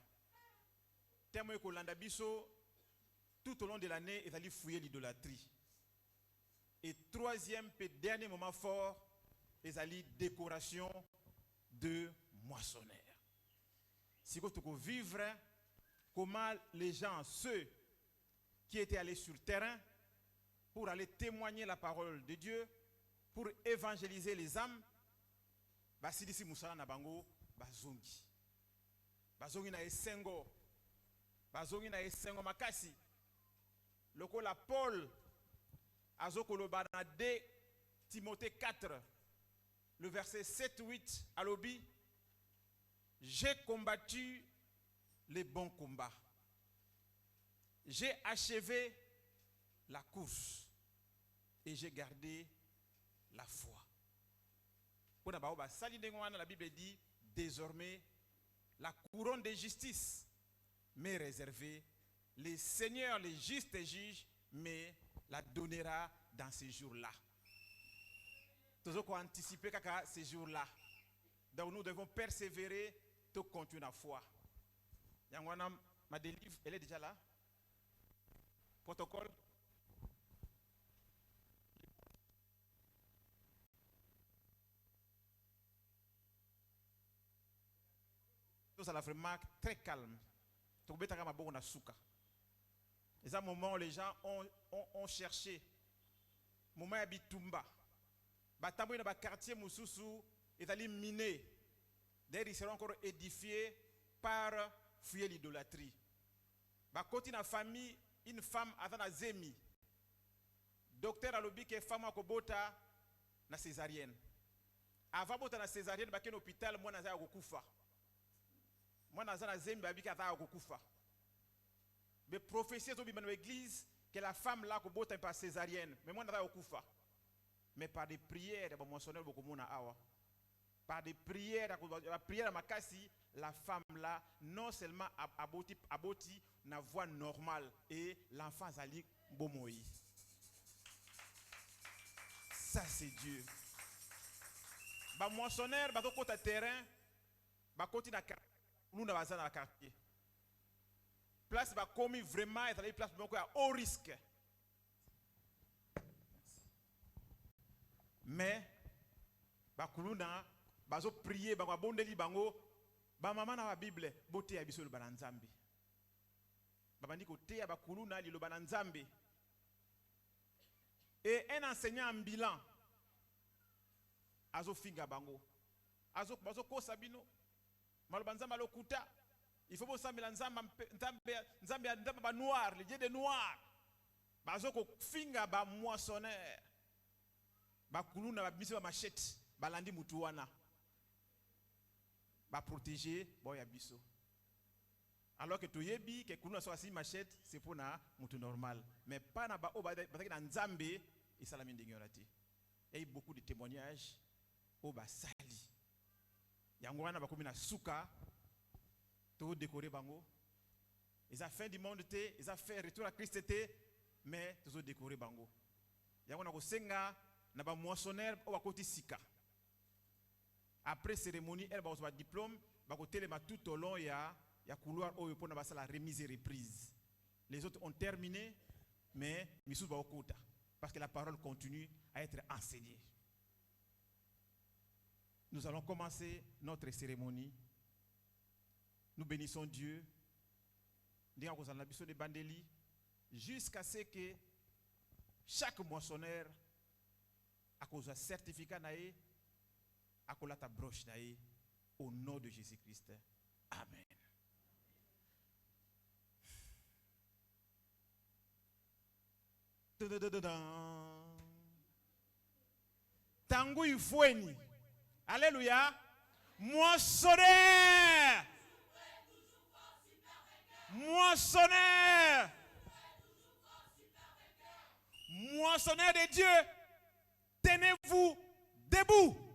Thème que l'anda biso tout au long de l'année, ils allaient fouiller l'idolâtrie. Et troisième et dernier moment fort, ils allaient décoration de moissonneurs. Si vous voulez vivre comment les gens, ceux qui étaient allés sur le terrain, pour aller témoigner la parole de Dieu, pour évangéliser les âmes, basidisi musala na bango bazongi. Bazongi na esengo. Bazongi na esengo makasi. Lokola Paul azokoloba na 2 Timothée 4, le verset 7-8 à l'obi, j'ai combattu les bons combats. J'ai achevé la course et j'ai gardé la foi. Pour la Bible dit désormais la couronne de justice m'est réservée. Le Seigneur, le juste juge, mais la donnera dans ces jours-là. Nous devons anticiper ces jours-là. Donc nous devons persévérer, tout continuer la foi. Ma délivre, elle est déjà là. Protocole. Tout ça la vraiment très calme. C'est un moment où les gens ont cherché. Moment Abitumba. Batambo dans le quartier Moussousou est allé miner. D'ailleurs, ils seront encore édifiés par fuir l'idolâtrie. Côté dans la famille, une femme a dans zemi. Docteur alobi que femme a kobota na césarienne. Avant bota na césarienne, ba ken hôpital moi na za kokufa. Moi na za na zemi ba bi ka za kokufa. Mais prophétie dans l'église que la femme là kobota par césarienne, mais moi na za kokufa. Mais par des prières, par des prières, la prière à makasi, la femme là, non seulement aboti na voix normale et l'enfant zali bomoi. Ça c'est Dieu. Ba moissonneur ba to kota terrain, ba koti na nous na bazana na quartier. Place ba commis vraiment est place beaucoup à haut risque. Mais ba kuluna bazo prier ba bondeli bango ba mama na ba Bible bote ya biso le bananzambe. Ba bandi ko te ya ba kuluna li lo bananzambe. Et un enseignant ambulant azo finga bango. Azo bazo ko sabino. Malobanzamba lokuta. Il faut que nzambe ba noir, le dieu de noir. Bazo ko finga ba moissonneur. Ba kuluna ba biso ba machette, ba landi mutu wana. Ba protéger boya biso. Alors que toyebi que kuluna so asi machette, c'est pour na mutu normal, mais pas na ba o ba na nzambe et salami ndingorati. Il y a beaucoup de témoignages au ba sali. Yango wana ba komi na suka to décorer bango. Ils ont fait du monde té, ils ont fait retour à Christ té, mais tous ont décoré bango. Yango na ko senga na ba moissonneur o bakoti sika. Après cérémonie, elle va avoir diplôme, ba ko telema tout au long ya couloir o pour na ba la remise et reprise. Les autres ont terminé, mais misu ba okota parce que la parole continue à être enseignée. Nous allons commencer notre cérémonie. Nous bénissons Dieu. Jusqu'à ce que chaque moissonneur a cause un certificat naé, a cause ta broche naé, au nom de Jésus-Christ. Amen. Tango ifueni. Alléluia. Moissonneur. Moissonneur. Moissonneur de Dieu. Tenez-vous debout.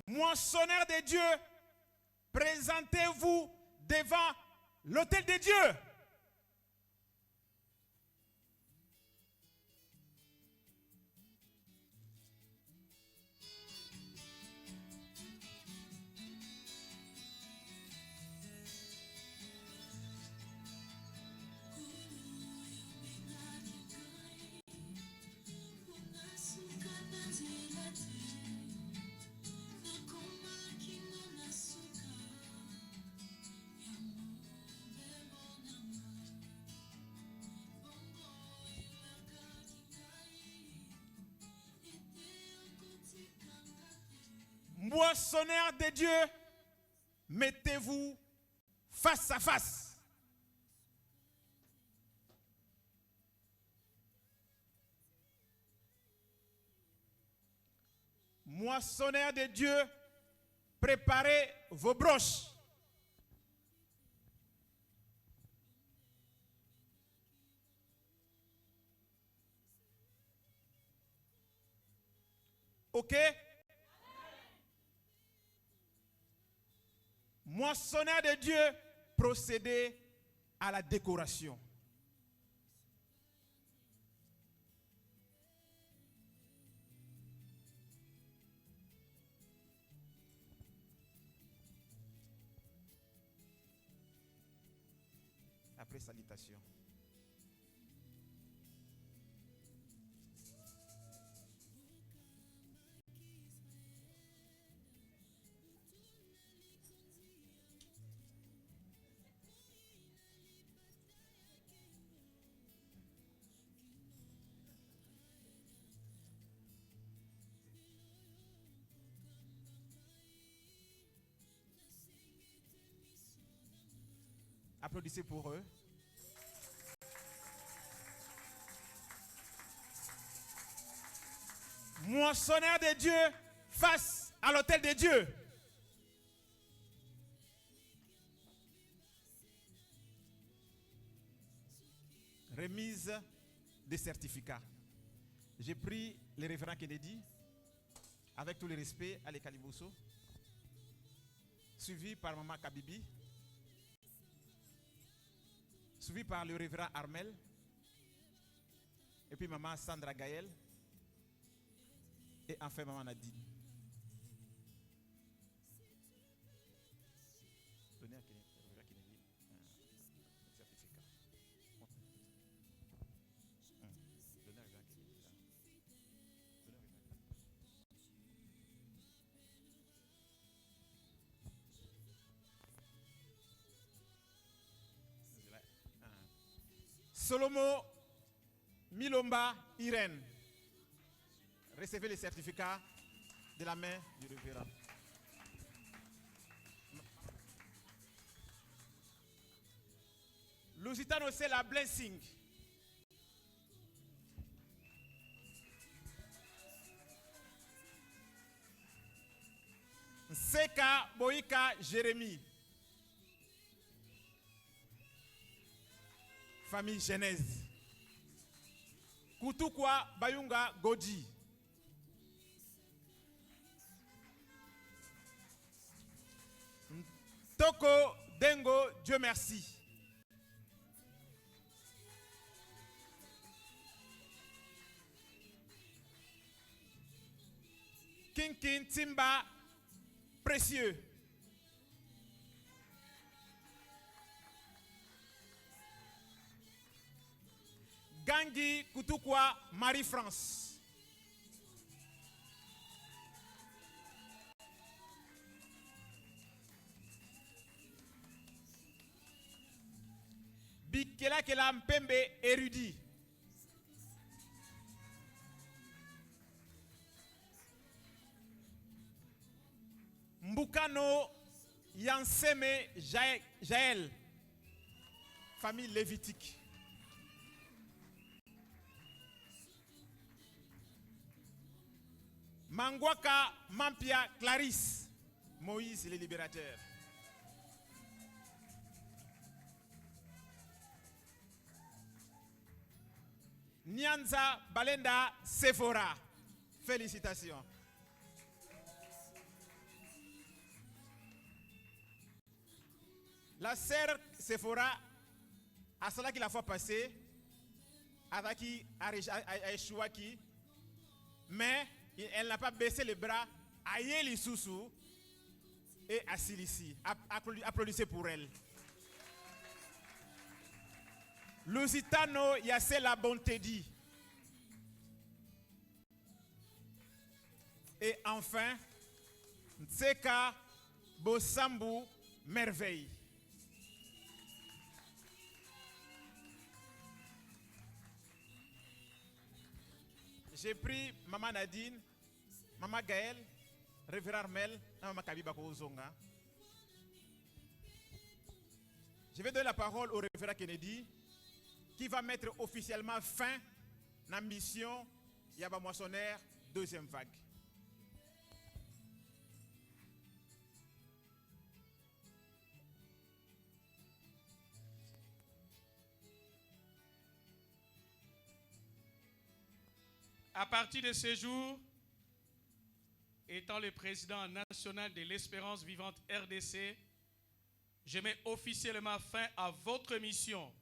Moissonneur de Dieu, présentez-vous devant l'autel de Dieu. Moissonneur de Dieu, mettez-vous face à face. Moissonneur de Dieu, préparez vos broches. Ok? Moissonneur de Dieu, procédez à la décoration. Après salutation. Applaudissez pour eux. moissonneur de Dieu face à l'autel de Dieu. Remise des certificats. J'ai pris le révérend Kennedy, avec tout le respect, à l'Ekaliboso, suivi par Maman Kabibi, suivi par le révérend Armel, et puis Maman Sandra Gaël, et enfin Maman Nadine. Donnez à Kennedy le certificat. Donnez à Kennedy. Solomo Milomba Irène. Recevez le certificat de la main du révérend. Lusitano, c'est la blessing. Seka Boika Jérémie. Famille Genèse. Kutukwa Bayunga Godi. Toko Dengo, Dieu merci. Kinkin Timba Précieux. Gangi Kutukwa Marie-France. Bikela Kela Mpembe érudit. Mbukano Yanseme Jaël. Famille lévitique. Mangwaka Mampia Clarisse. Moïse le libérateur. Nyanza Balenda Sephora. Félicitations. La sœur Sephora, à cela qu'il a fois passé, avec qui a échoué qui, mais elle n'a pas baissé les bras, à Yeli Soussou et à Silici. Applaudissez pour elle. Lusitano Yassé la bonté dit. Et enfin, Ntseka Bosambu merveille. J'ai pris Maman Nadine, Maman Gaël, Révérend Armel, Maman Kabiba Kozonga. Je vais donner la parole au Révérend Kennedy, qui va mettre officiellement fin à la mission Yaba Moissonneur, deuxième vague. À partir de ce jour, étant le président national de l'Espérance Vivante RDC, je mets officiellement fin à votre mission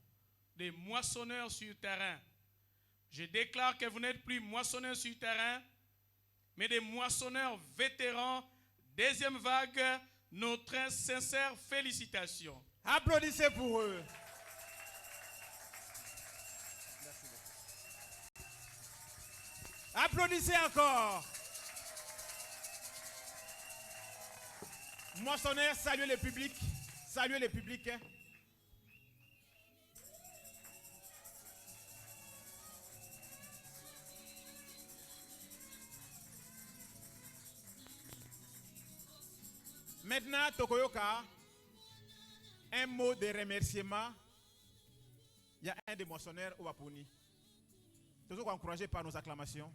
de moissonneurs sur terrain. Je déclare que vous n'êtes plus moissonneurs sur terrain, mais des moissonneurs vétérans, deuxième vague, notre sincère félicitations. Applaudissez pour eux. Applaudissez encore. Moissonneurs, saluez le public. Saluez le public. Maintenant, Tokoyoka, un mot de remerciement. Il y a un des moissonneurs au Wapuni. Toujours encouragé par nos acclamations.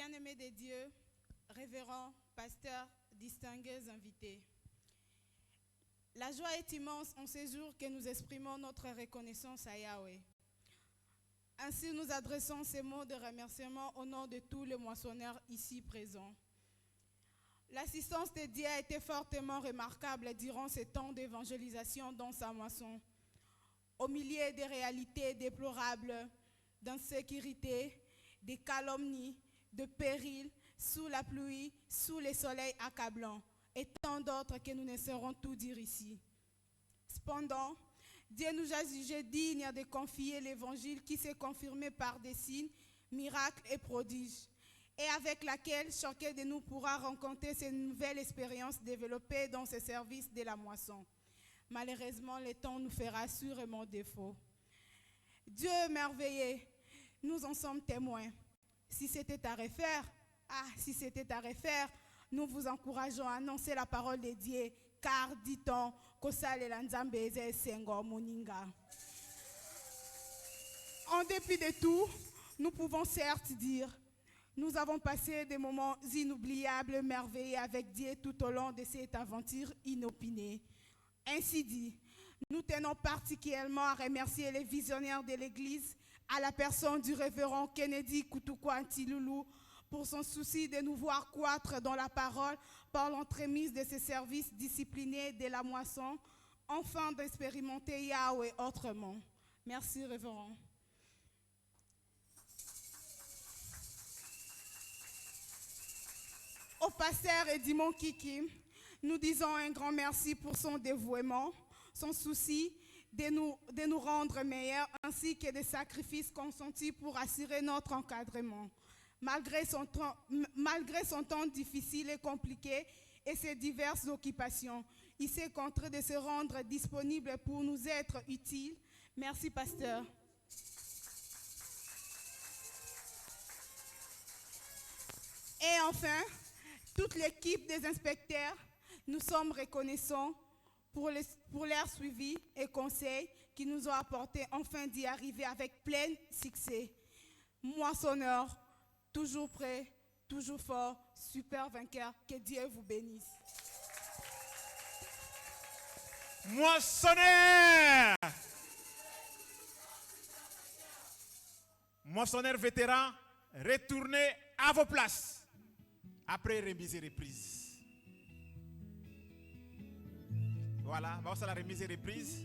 Bien-aimés de Dieu, révérends, pasteurs, distingués invités. La joie est immense en ces jours que nous exprimons notre reconnaissance à Yahweh. Ainsi, nous adressons ces mots de remerciement au nom de tous les moissonneurs ici présents. L'assistance de Dieu a été fortement remarquable durant ce temps d'évangélisation dans sa moisson. Au milieu des réalités déplorables, d'insécurité, de calomnies, de périls, sous la pluie, sous le soleil accablant, et tant d'autres que nous ne saurons tout dire ici. Cependant, Dieu nous a jugés dignes de confier l'évangile qui s'est confirmé par des signes, miracles et prodiges, et avec laquelle chacun de nous pourra rencontrer ces nouvelles expériences développées dans ce service de la moisson. Malheureusement, le temps nous fera sûrement défaut. Dieu merveilleux, nous en sommes témoins. Si c'était à refaire, nous vous encourageons à annoncer la parole de Dieu, car dit-on, Kosalela Nzambe eze sengo moninga. En dépit de tout, nous pouvons certes dire, nous avons passé des moments inoubliables, merveilleux avec Dieu tout au long de cette aventure inopinée. Ainsi dit, nous tenons particulièrement à remercier les visionnaires de l'Église, à la personne du révérend Kennedy Koutoukwa Antiloulou, pour son souci de nous voir croître dans la parole par l'entremise de ces services disciplinés de la moisson, afin d'expérimenter Yahweh autrement. Merci, révérend. Au pasteur Edimon Kiki, nous disons un grand merci pour son dévouement, son souci de nous rendre meilleurs, ainsi que des sacrifices consentis pour assurer notre encadrement. Malgré son temps difficile et compliqué et ses diverses occupations, il s'est contraint de se rendre disponible pour nous être utile. Merci, pasteur. Et enfin, toute l'équipe des inspecteurs, nous sommes reconnaissants pour leur suivi et conseils qui nous ont apporté enfin d'y arriver avec plein succès. Moissonneurs, toujours prêt, toujours fort, super vainqueur, que Dieu vous bénisse. Moissonneurs! Moissonneurs vétérans, retournez à vos places après remise et reprise. Voilà, on va la remise et reprise.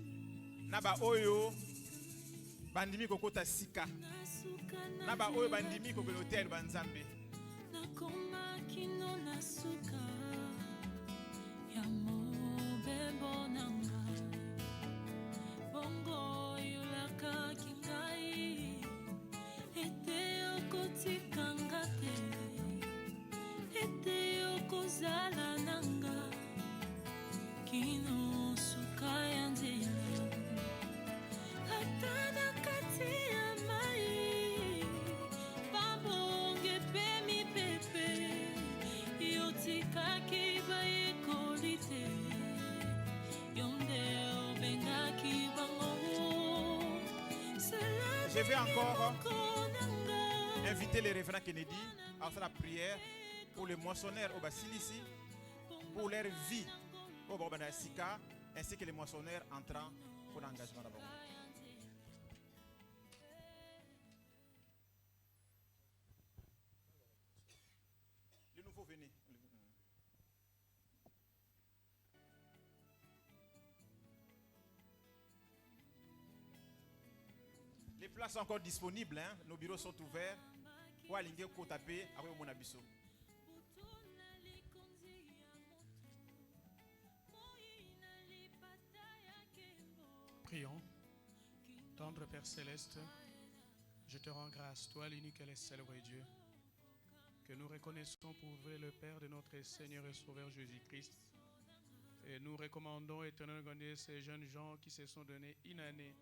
Naba oyo bandimi kokota sika. Naba oyo bandimi kobelotel banzambe. Nakoma kino nasuka ya mobembo nanga bongo yulaka kingai ete okotikanga te ete okozala nanga kino suka ya nzela ata na kati ya mai babonge pe mipepe yotikaki bayekoli te yonde obengaki bango. Je vais encore inviter les révérends Kennedy à faire la prière pour les moissonneurs au Basilisi, pour leur vie au Bobana Sika, ainsi que les moissonneurs entrant pour l'engagement d'abord. Les nouveaux venez. Les places sont encore disponibles, hein? Nos bureaux sont ouverts. Pour aller taper après mon abisso. Prions. Tendre Père Céleste, je te rends grâce, toi l'unique et le seul vrai Dieu, que nous reconnaissons pour vrai le Père de notre Seigneur et Sauveur Jésus-Christ. Et nous recommandons éternellement ces jeunes gens qui se sont donnés une année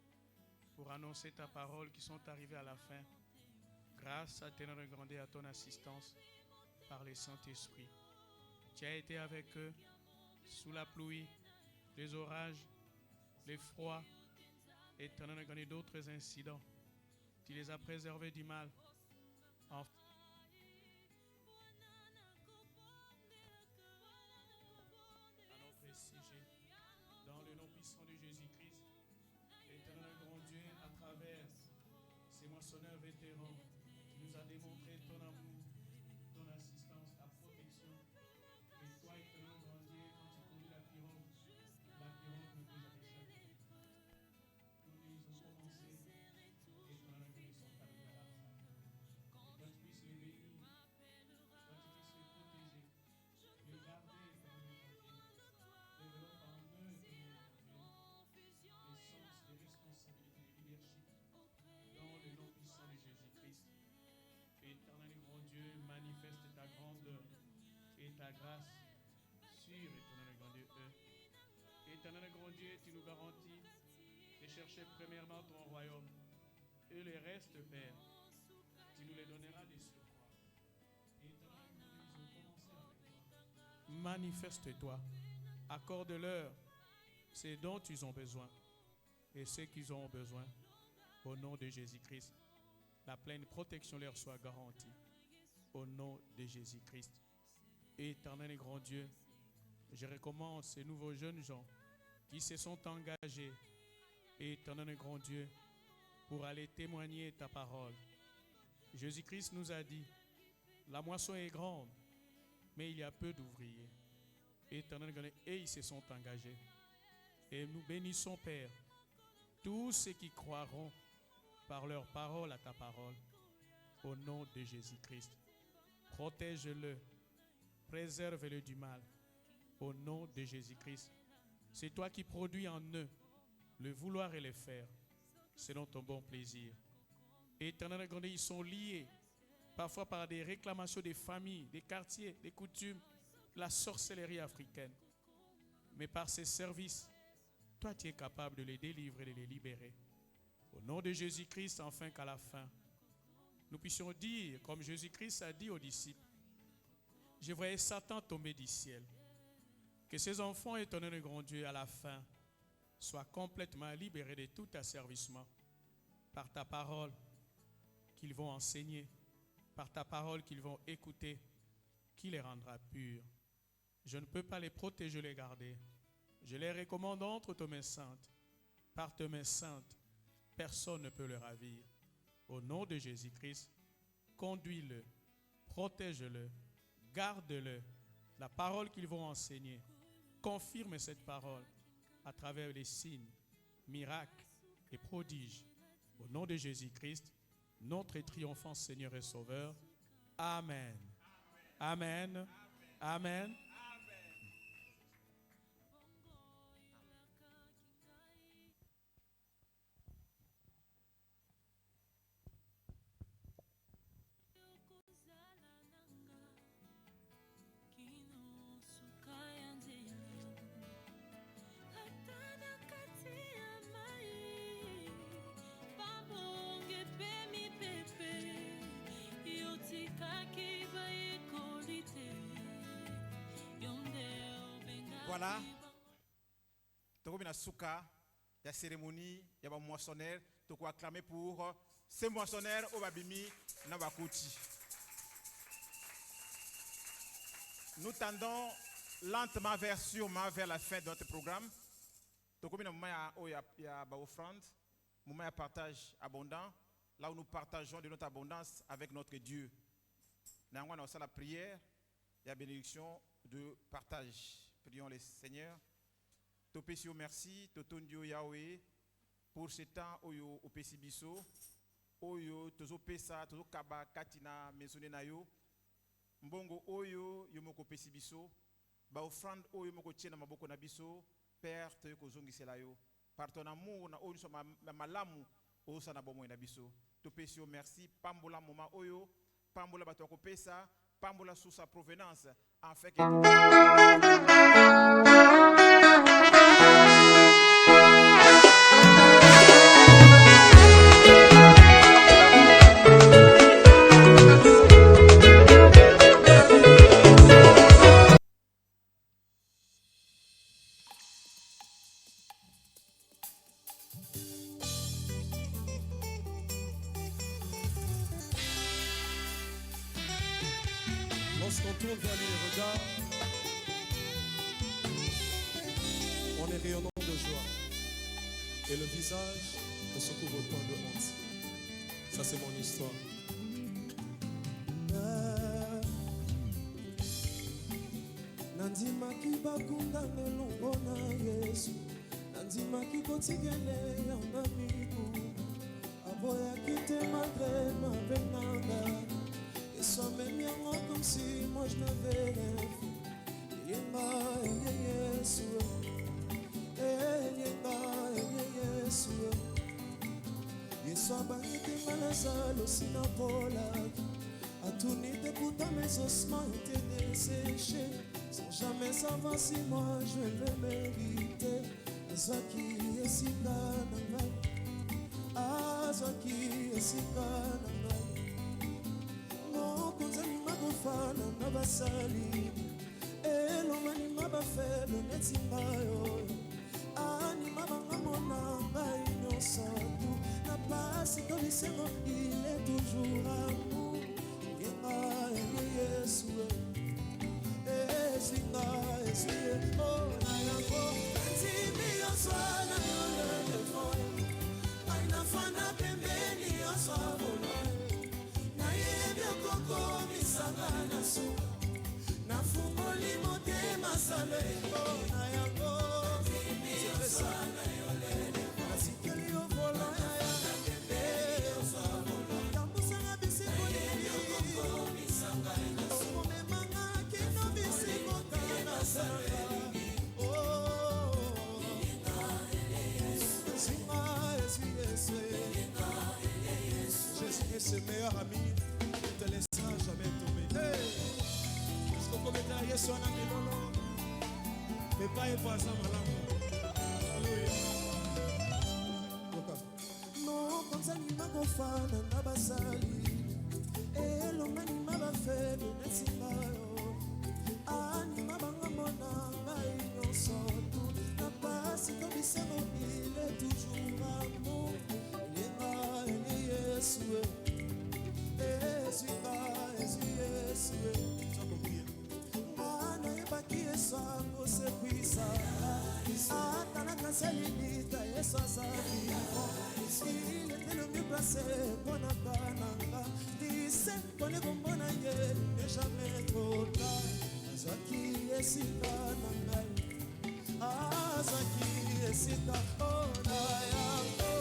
pour annoncer ta parole, qui sont arrivés à la fin. Grâce à Ténor Grandé, à ton assistance par le Saint-Esprit. Tu as été avec eux sous la pluie, les orages, les froids et Ténor Grandé d'autres incidents. Tu les as préservés du mal. ces moissonneurs vétérans, tu nous as démontré ton amour, ton assistance, ta protection. Et toi, éternel grand Dieu, quand tu conduis la pirogue ne peut jamais échapper. Nous lisons commencé et ton amour ils sont arrivés à la fin. Et toi, tu puisses les bénir, toi, tu puisses les protéger, les garder, éternel grand Dieu. Développe en eux, éternel grand Dieu, les sens, les responsabilités, les leadership. Dans le nom puissant de Jésus-Christ. Éternel grand Dieu, manifeste ta grandeur et ta grâce sur, éternel grand Dieu, eux. Éternel grand Dieu, tu nous garantis de chercher premièrement ton royaume. Et le reste, Père, tu nous les donneras des surcroît. Éternel grand Dieu, nous avons commencé avec toi. Manifeste-toi. Accorde-leur ce dont ils ont besoin et ce qu'ils ont besoin. Au nom de Jésus-Christ, la pleine protection leur soit garantie. Au nom de Jésus-Christ. Éternel et grand Dieu, je recommande ces nouveaux jeunes gens qui se sont engagés, éternel et grand Dieu, pour aller témoigner ta parole. Jésus-Christ nous a dit, la moisson est grande, mais il y a peu d'ouvriers. Éternel et grand Dieu, et ils se sont engagés. Et nous bénissons, Père, tous ceux qui croiront par leur parole à ta parole, au nom de Jésus-Christ. Protège-le, préserve-le du mal, au nom de Jésus-Christ. C'est toi qui produis en eux le vouloir et le faire, selon ton bon plaisir. Éternel grand Dieu, ils sont liés, parfois par des réclamations des familles, des quartiers, des coutumes, la sorcellerie africaine. Mais par ces services, toi tu es capable de les délivrer, de les libérer. Au nom de Jésus-Christ, afin qu'à la fin, nous puissions dire, comme Jésus-Christ a dit aux disciples, je voyais Satan tomber du ciel. Que ces enfants, étonnés grand Dieu, à la fin, soient complètement libérés de tout asservissement par ta parole qu'ils vont enseigner, par ta parole qu'ils vont écouter, qui les rendra purs. Je ne peux pas les protéger, les garder. Je les recommande entre tes mains saintes. Par tes mains saintes, personne ne peut le ravir. Au nom de Jésus-Christ, conduis-le, protège-le, garde-le. La parole qu'ils vont enseigner, confirme cette parole à travers les signes, miracles et prodiges. Au nom de Jésus-Christ, notre triomphant Seigneur et Sauveur. Amen. Amen. Amen. Voilà. Tokobi na souka, la cérémonie, il y a un moissonneur, tu peux acclamer pour ces moissonneurs au Babimi Nabakouti. Nous tendons lentement vers la fin de notre programme. Tokobi na moment il y a offrande, moment de partage abondant, là où nous partageons de notre abondance avec notre Dieu. Nous avons la prière, il y a bénédiction de partage. Prions le Seigneur. Topesio merci, Totondio Yahweh, pour ce temps au Pesibiso, Oyo, Tozo Pesa, Tozo Kaba, Katina, Mezone Nayo, Mbongo Oyo, Yomoko Pesibiso, Ba offrande Oyo Moko Tchena Maboko Nabiso, Père Toyoko Zongi Selayo, par ton amour, na Oyo Soma Malamu, Osa Nabomo Nabiso. Topesio merci, Pambola Moma Oyo, Pambola Batoko Pesa, Pambola sous sa provenance, en fait que lorsqu'on tourne vers lui les regards, on est rayonnant de joie et le visage ne se couvre pas de honte. Ça c'est mon histoire. Nandimaki bakunda nelongo na Yesu, nandimaki kotikele yanga miku, aboyaki te malgré ma benanga. Yesu amemi yango comme si moi je n'avais rien fait. Elienga Yesu, Elienga Yesu. Yesu abangi te malazalo sinapolaki, atuni te pourtant mes ossements étaient desséchés. Sans jamais savoir si moi je le méritais. Azwaki esika na ngai, azwaki esika na ngai. Mokonzi anima kofana na basali, elonga anima bafele neti ngai oyo. Anima banga mona ngai nyonso tu, na pasi to lisengo il est toujours amour. Yenga ene Yesu Esinga, esinga, oh, nayango. Timi yoswana yole lefoy, aina fana pembeni yoswabona. Na yebi okoko misanga na suka, na fungoli motema sale, oh, nayango. Timi yoswana yole lefoy, asikeli yovola yaya pembeni yoswabona. Tambusanga bisiko yebi okoko misanga na suka. Jésus est ce meilleur ami, il ne te laissera jamais tomber. Hey! Est-ce qu'on peut mettre Yesu na milolo? Mais pas epasa malamu. Alléluia. Non, comme ça ni magofana na basali. Elonga ni mabafebe nesingayo. Anima banga mona ngai nyonso tu, na pasi to bisengo il est toujours amour. Yenga ene Yesu, esinga Yesu. Mwana yebaki Yesu akosekwisa, ata na kanselilita Yesu azali. Il était le mieux placé pour na kananga. Dise kone kombona ye ne jamais trop tard. Azaki esika na ngai, azaki esika oh na yango.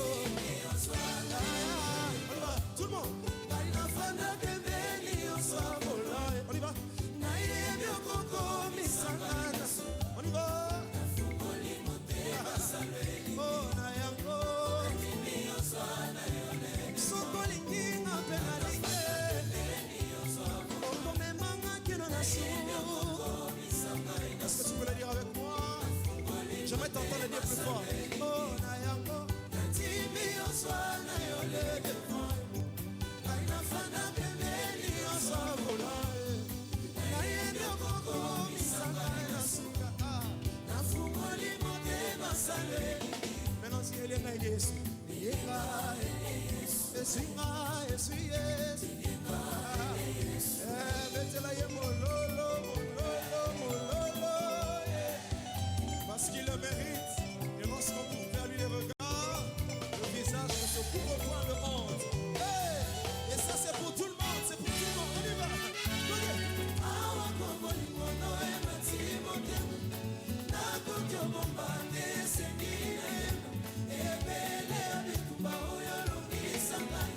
Tout le monde. Aina fana pembeni yosabola. On y va. Na yebi okoko misanga na su. On y va. Nafungoli motema saleli. Oh na yango. Timi yoswana yole. Sokolingi nga pena linge. Pembeni yosabola. Okomemanga kino na su. Est-ce que tu peux le dire avec moi? J'aimerais t'entendre le dire plus fort. Oh na yango. Timi yoswana yole. Aina fana pembeni yosabola. Na yebi okoko misanga na suka. Nafungoli motema saleli. Maintenant, si elle est là, Yesu. Yenga esinga Yesu Yesu. Betela ye mololo. Parce qu'il le mérite. Et lorsqu'on tourne vers lui les regards, le visage ne se couvre point de honte. Hey! Et ça, c'est pour tout le monde. C'est pour tout le monde. On y va. Awa kongo limono emati motema. Nakokyo bombande sengine. Ebele abitumba oyo longisa ngai.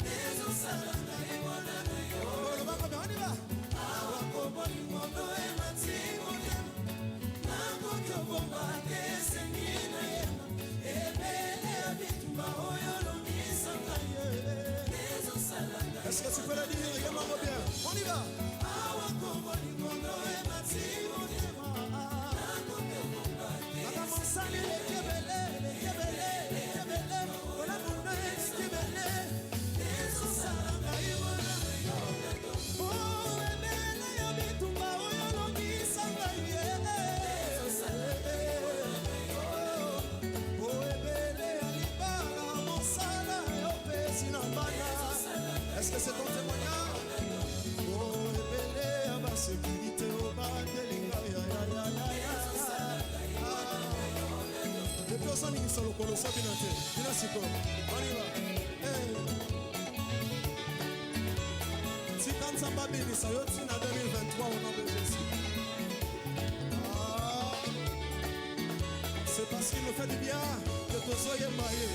Nezo sala ngai mwana na yo. On y va. Awa tosalingisa lokolo so bino te bino sikoyo oniva tika nzambe abimisa yo ntina 2023 au nom de Jésus. C'est parce qu'il nous fait du bien que tu sois maillé.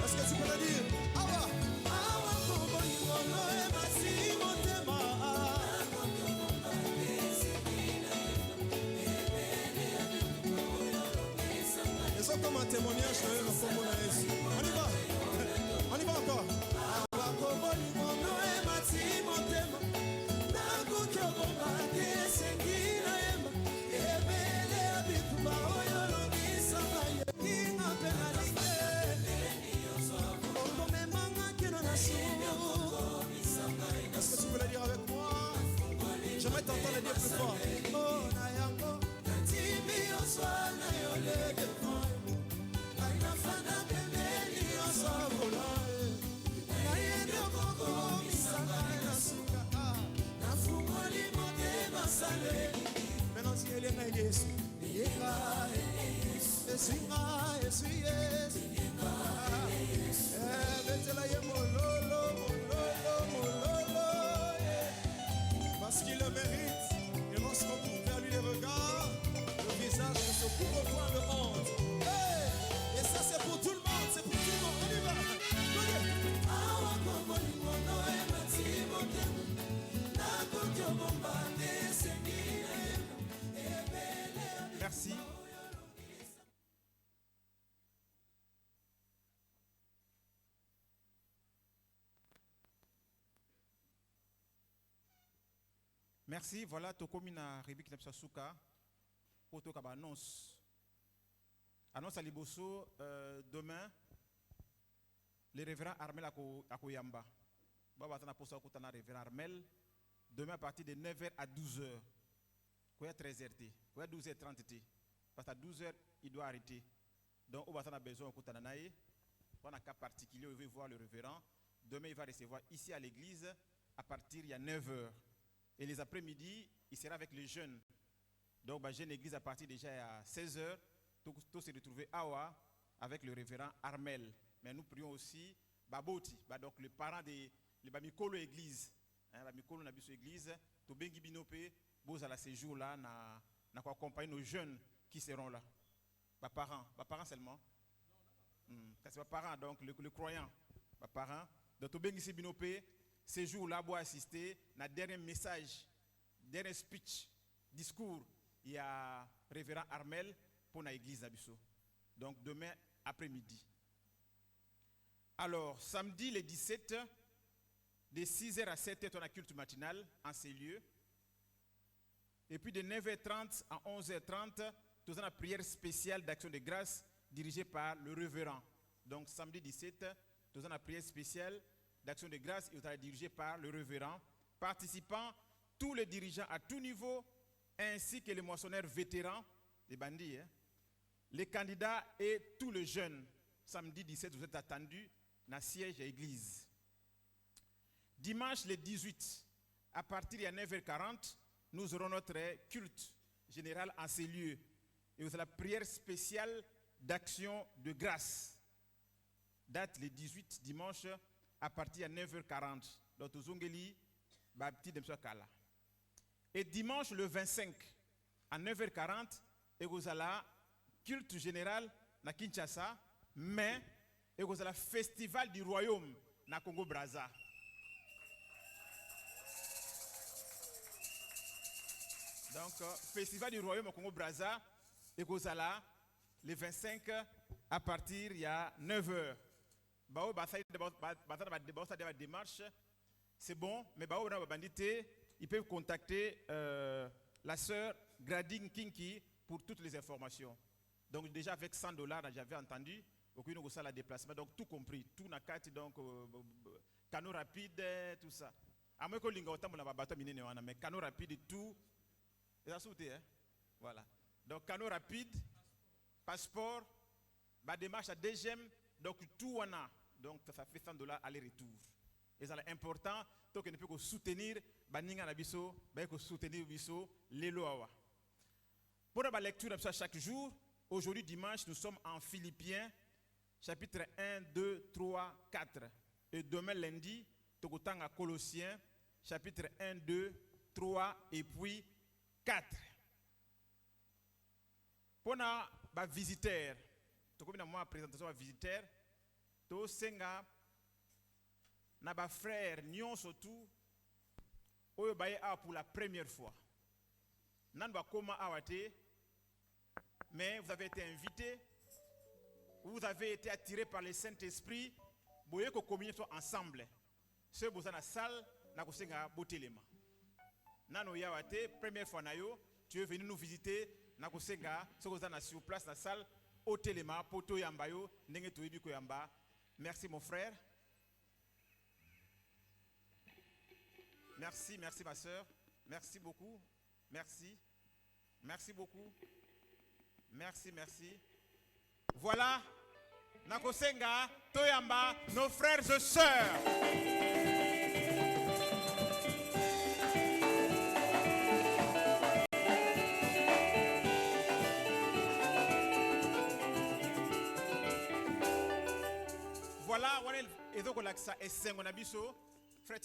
Est-ce que tu peux le dire? Awa, awa, kombo imono e masi motema. Et ça comme un témoignage de le kombo na Yesu. On y va encore. Awa, kombo imono e masi motema. Nako kyo bomba sengi. Est-ce que tu peux le dire avec moi? J'aimerais t'entendre le dire plus fort. Oh, Nayango, Timi Oswana Yole, Aina Fana Pemeli Osavola, Nayendo Koko, Misanga Nasuka, Nafumoli Mote Masale. Maintenant, si elle est là, Yesu, Yeka, Esuinga, Esuyes, Betela Yemololo. Parce qu'il le mérite, et lorsqu'on tourne vers lui les regards, le visage ne se couvre point de honte. Hey! Et ça c'est pour tout le monde, c'est pour tout le monde. On y va. Merci. Merci. Voilà, Tokomina Ribik Nepsasuka, Poto Kaba annonce. Annonce à Liboso, demain, le révérend Armel Akoyamba. Babatana Posa Kotana révérend Armel, demain à partir de 9h à 12h. Koya 13h, Koya 12h30. Parce qu'à 12h, il doit arrêter. Donc, on a besoin de Kotananaye. On a un cas particulier, on veut voir le révérend. Demain, il va recevoir ici à l'église à partir de 9h. Et les après-midi, il sera avec les jeunes. Donc, bah, jeune église à partir déjà à 16h, tout se retrouver à Awa avec le révérend Armel. Mais nous prions aussi Baboti, bah, donc le parent de Bamikolo église. Bamikolo na biso église, to bengi binope, boza la séjour là, na quoi accompagner nos jeunes qui seront là. Parents seulement. C'est pas parents, donc le croyant. Parents. Donc to bengi binope. Ces jours-là, pour assister à dernier message, dernier speech, discours, il y a révérend Armel pour l'église d'Abisso. Donc demain après-midi. Alors, samedi le 17, de 6h à 7h, on a culte matinal en ces lieux. Et puis de 9h30 à 11h30, nous avons une prière spéciale d'action de grâce dirigée par le révérend. Donc samedi 17, nous avons une prière spéciale d'action de grâce et dirigée par le révérend, participant tous les dirigeants à tout niveau, ainsi que les moissonneurs vétérans, les bandits, les candidats et tous les jeunes. Samedi 17, vous êtes attendus dans le siège à l'église. Dimanche le 18, à partir de 9h40, nous aurons notre culte général en ces lieux. Et vous avez la prière spéciale d'action de grâce. Date le 18 dimanche à partir de 9h40. Donc, Zongeli, Bapti de Kala. Et dimanche le 25, à 9h40, et vous avez la culte général na Kinshasa, mais et vous avez le festival du royaume na Congo-Brazza. Donc, festival du royaume au Congo-Brazza, et vous avez le 25 à partir de 9h. Démarche, c'est bon, mais ils peuvent contacter la sœur Grading Kinki pour toutes les informations. Donc déjà avec $100, j'avais entendu, aucune chose la déplacement, donc tout compris, tout na carte, donc canot rapide, tout ça. À moins que l'inga autant la bateau miné mais canot rapide tout, et ça sauté, hein. Voilà. Donc canot rapide, passeport, bah démarche à DGM, donc tout on a. Donc ça fait $100 aller-retour. Et c'est important, donc on peut soutenir, baninga na biso, soutenir biso, lelo awa. Pour la lecture de chaque jour, aujourd'hui dimanche, nous sommes en Philippiens, chapitre 1, 2, 3, 4. Et demain lundi, nous sommes en Colossiens, chapitre 1, 2, 3 et puis 4. Pour les visiteurs, comme la présentation des visiteurs, nous sommes na frère Nyon surtout, pour la première fois. Mais vous avez été invité, vous avez été attiré par le Saint-Esprit, vous voyez que communier ensemble. Ce que vous avez dans la salle, vous avez botelema. Nano yawate, première fois tu es venu nous visiter, vous avez sur place dans la salle, au téléma, poto yambayo, nenge tuibi ko yamba. Merci mon frère. Merci, merci ma soeur. Merci beaucoup. Merci. Merci beaucoup. Merci, merci. Voilà. Nakosenga, Toyamba, nos frères et sœurs. Voilà, voilà, et donc on a ça et 5 on a biso. Frère,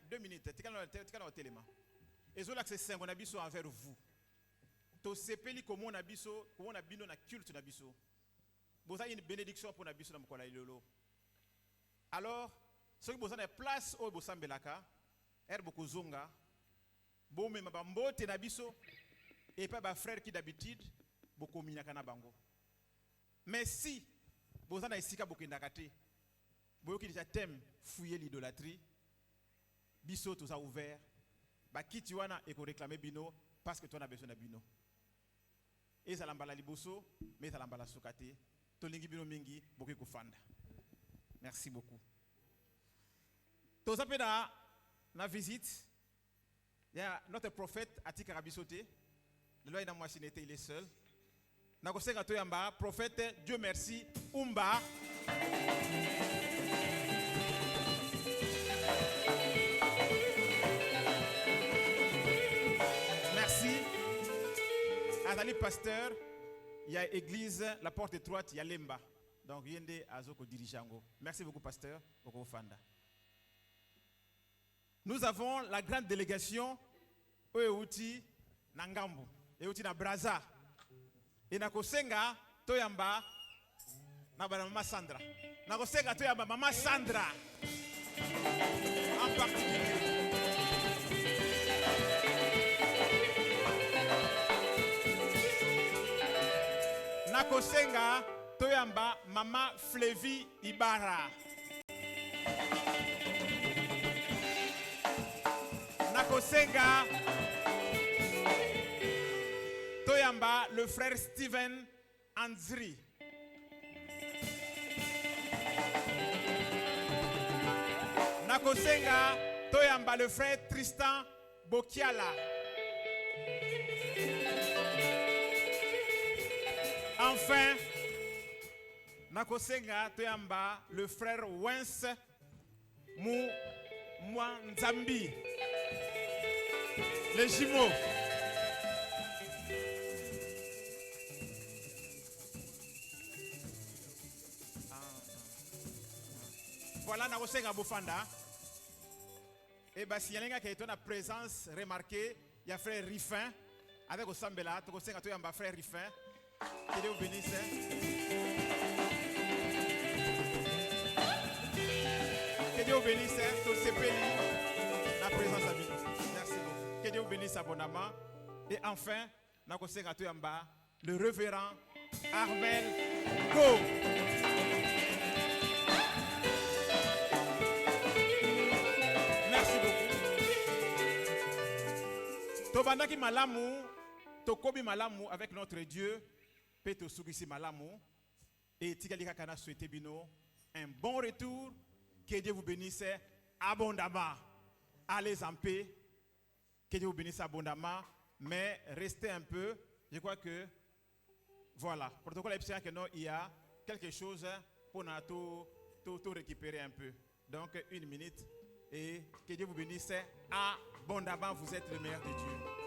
2 minutes, au téléma. Et donc c'est 5 on a biso envers vous. To sepeli comme on a biso, comme on a bino na culte na biso. Vous avez une bénédiction pour na biso na mkola ilolo. Alors, ceux qui vous avez place au bosambelaka, beaucoup zonga, bon même bambote na biso et pas ba frère qui d'habitude beaucoup minaka na bango. Mais si vous avez isika beaucoup ndakate, vous qui déjà thème fouiller l'idolâtrie, biso tout ça ouvert, ba kiti wana et ko réclamer bino parce que tu as besoin de bino. Et ça l'emballa liboso, mais ça l'emballa sokate. Tolingi bino mingi, beaucoup kufanda. Merci beaucoup. Tout ça na visite, il y a notre prophète Atika Rabisote. Le loi dans machine il est seul. Na kosenga to yamba prophète Dieu merci Umba. Merci. Azali pasteur, il y a église, la porte étroite, il y a Lemba. Donc, yende azoko dirigeango. Merci beaucoup pasteur, beaucoup fanda. Nous avons la grande délégation Outi Nangambu, Outi na Braza. Et na kosenga toyamba na mama Sandra. Na kosenga toyamba mama Sandra. En particulier. Nakosenga toyamba mama Flevi Ibarra. Nakosenga toyamba le frère Steven Anzri. Nakosenga toyamba le frère Tristan Bokiala. Enfin, Nakosenga toyamba le frère Wens Mwanzambi. Les jumeaux. Voilà, Nakosenga Bofanda. Et bien, si y a quelqu'un qui est en présence remarquée, il y a frère Riffin avec Osambela. Nakosenga toyamba frère Riffin. Que Dieu vous bénisse. Que Dieu vous bénisse. Tout ce pays, la présence à nous. Merci beaucoup. Que Dieu vous bénisse abondamment. Et enfin, le révérend Armel Go. Merci beaucoup. Tobandaki malamu, tokobi malamu avec notre Dieu. Peto Sugisi Malamu et Tigalika Kana souhaité bino un bon retour. Que Dieu vous bénisse abondamment. Allez en paix. Que Dieu vous bénisse abondamment. Mais restez un peu. Je crois que voilà. Protocole epsilon que non, il y a quelque chose pour nous tout récupérer un peu. Donc 1 minute et que Dieu vous bénisse abondamment. Vous êtes le meilleur de Dieu.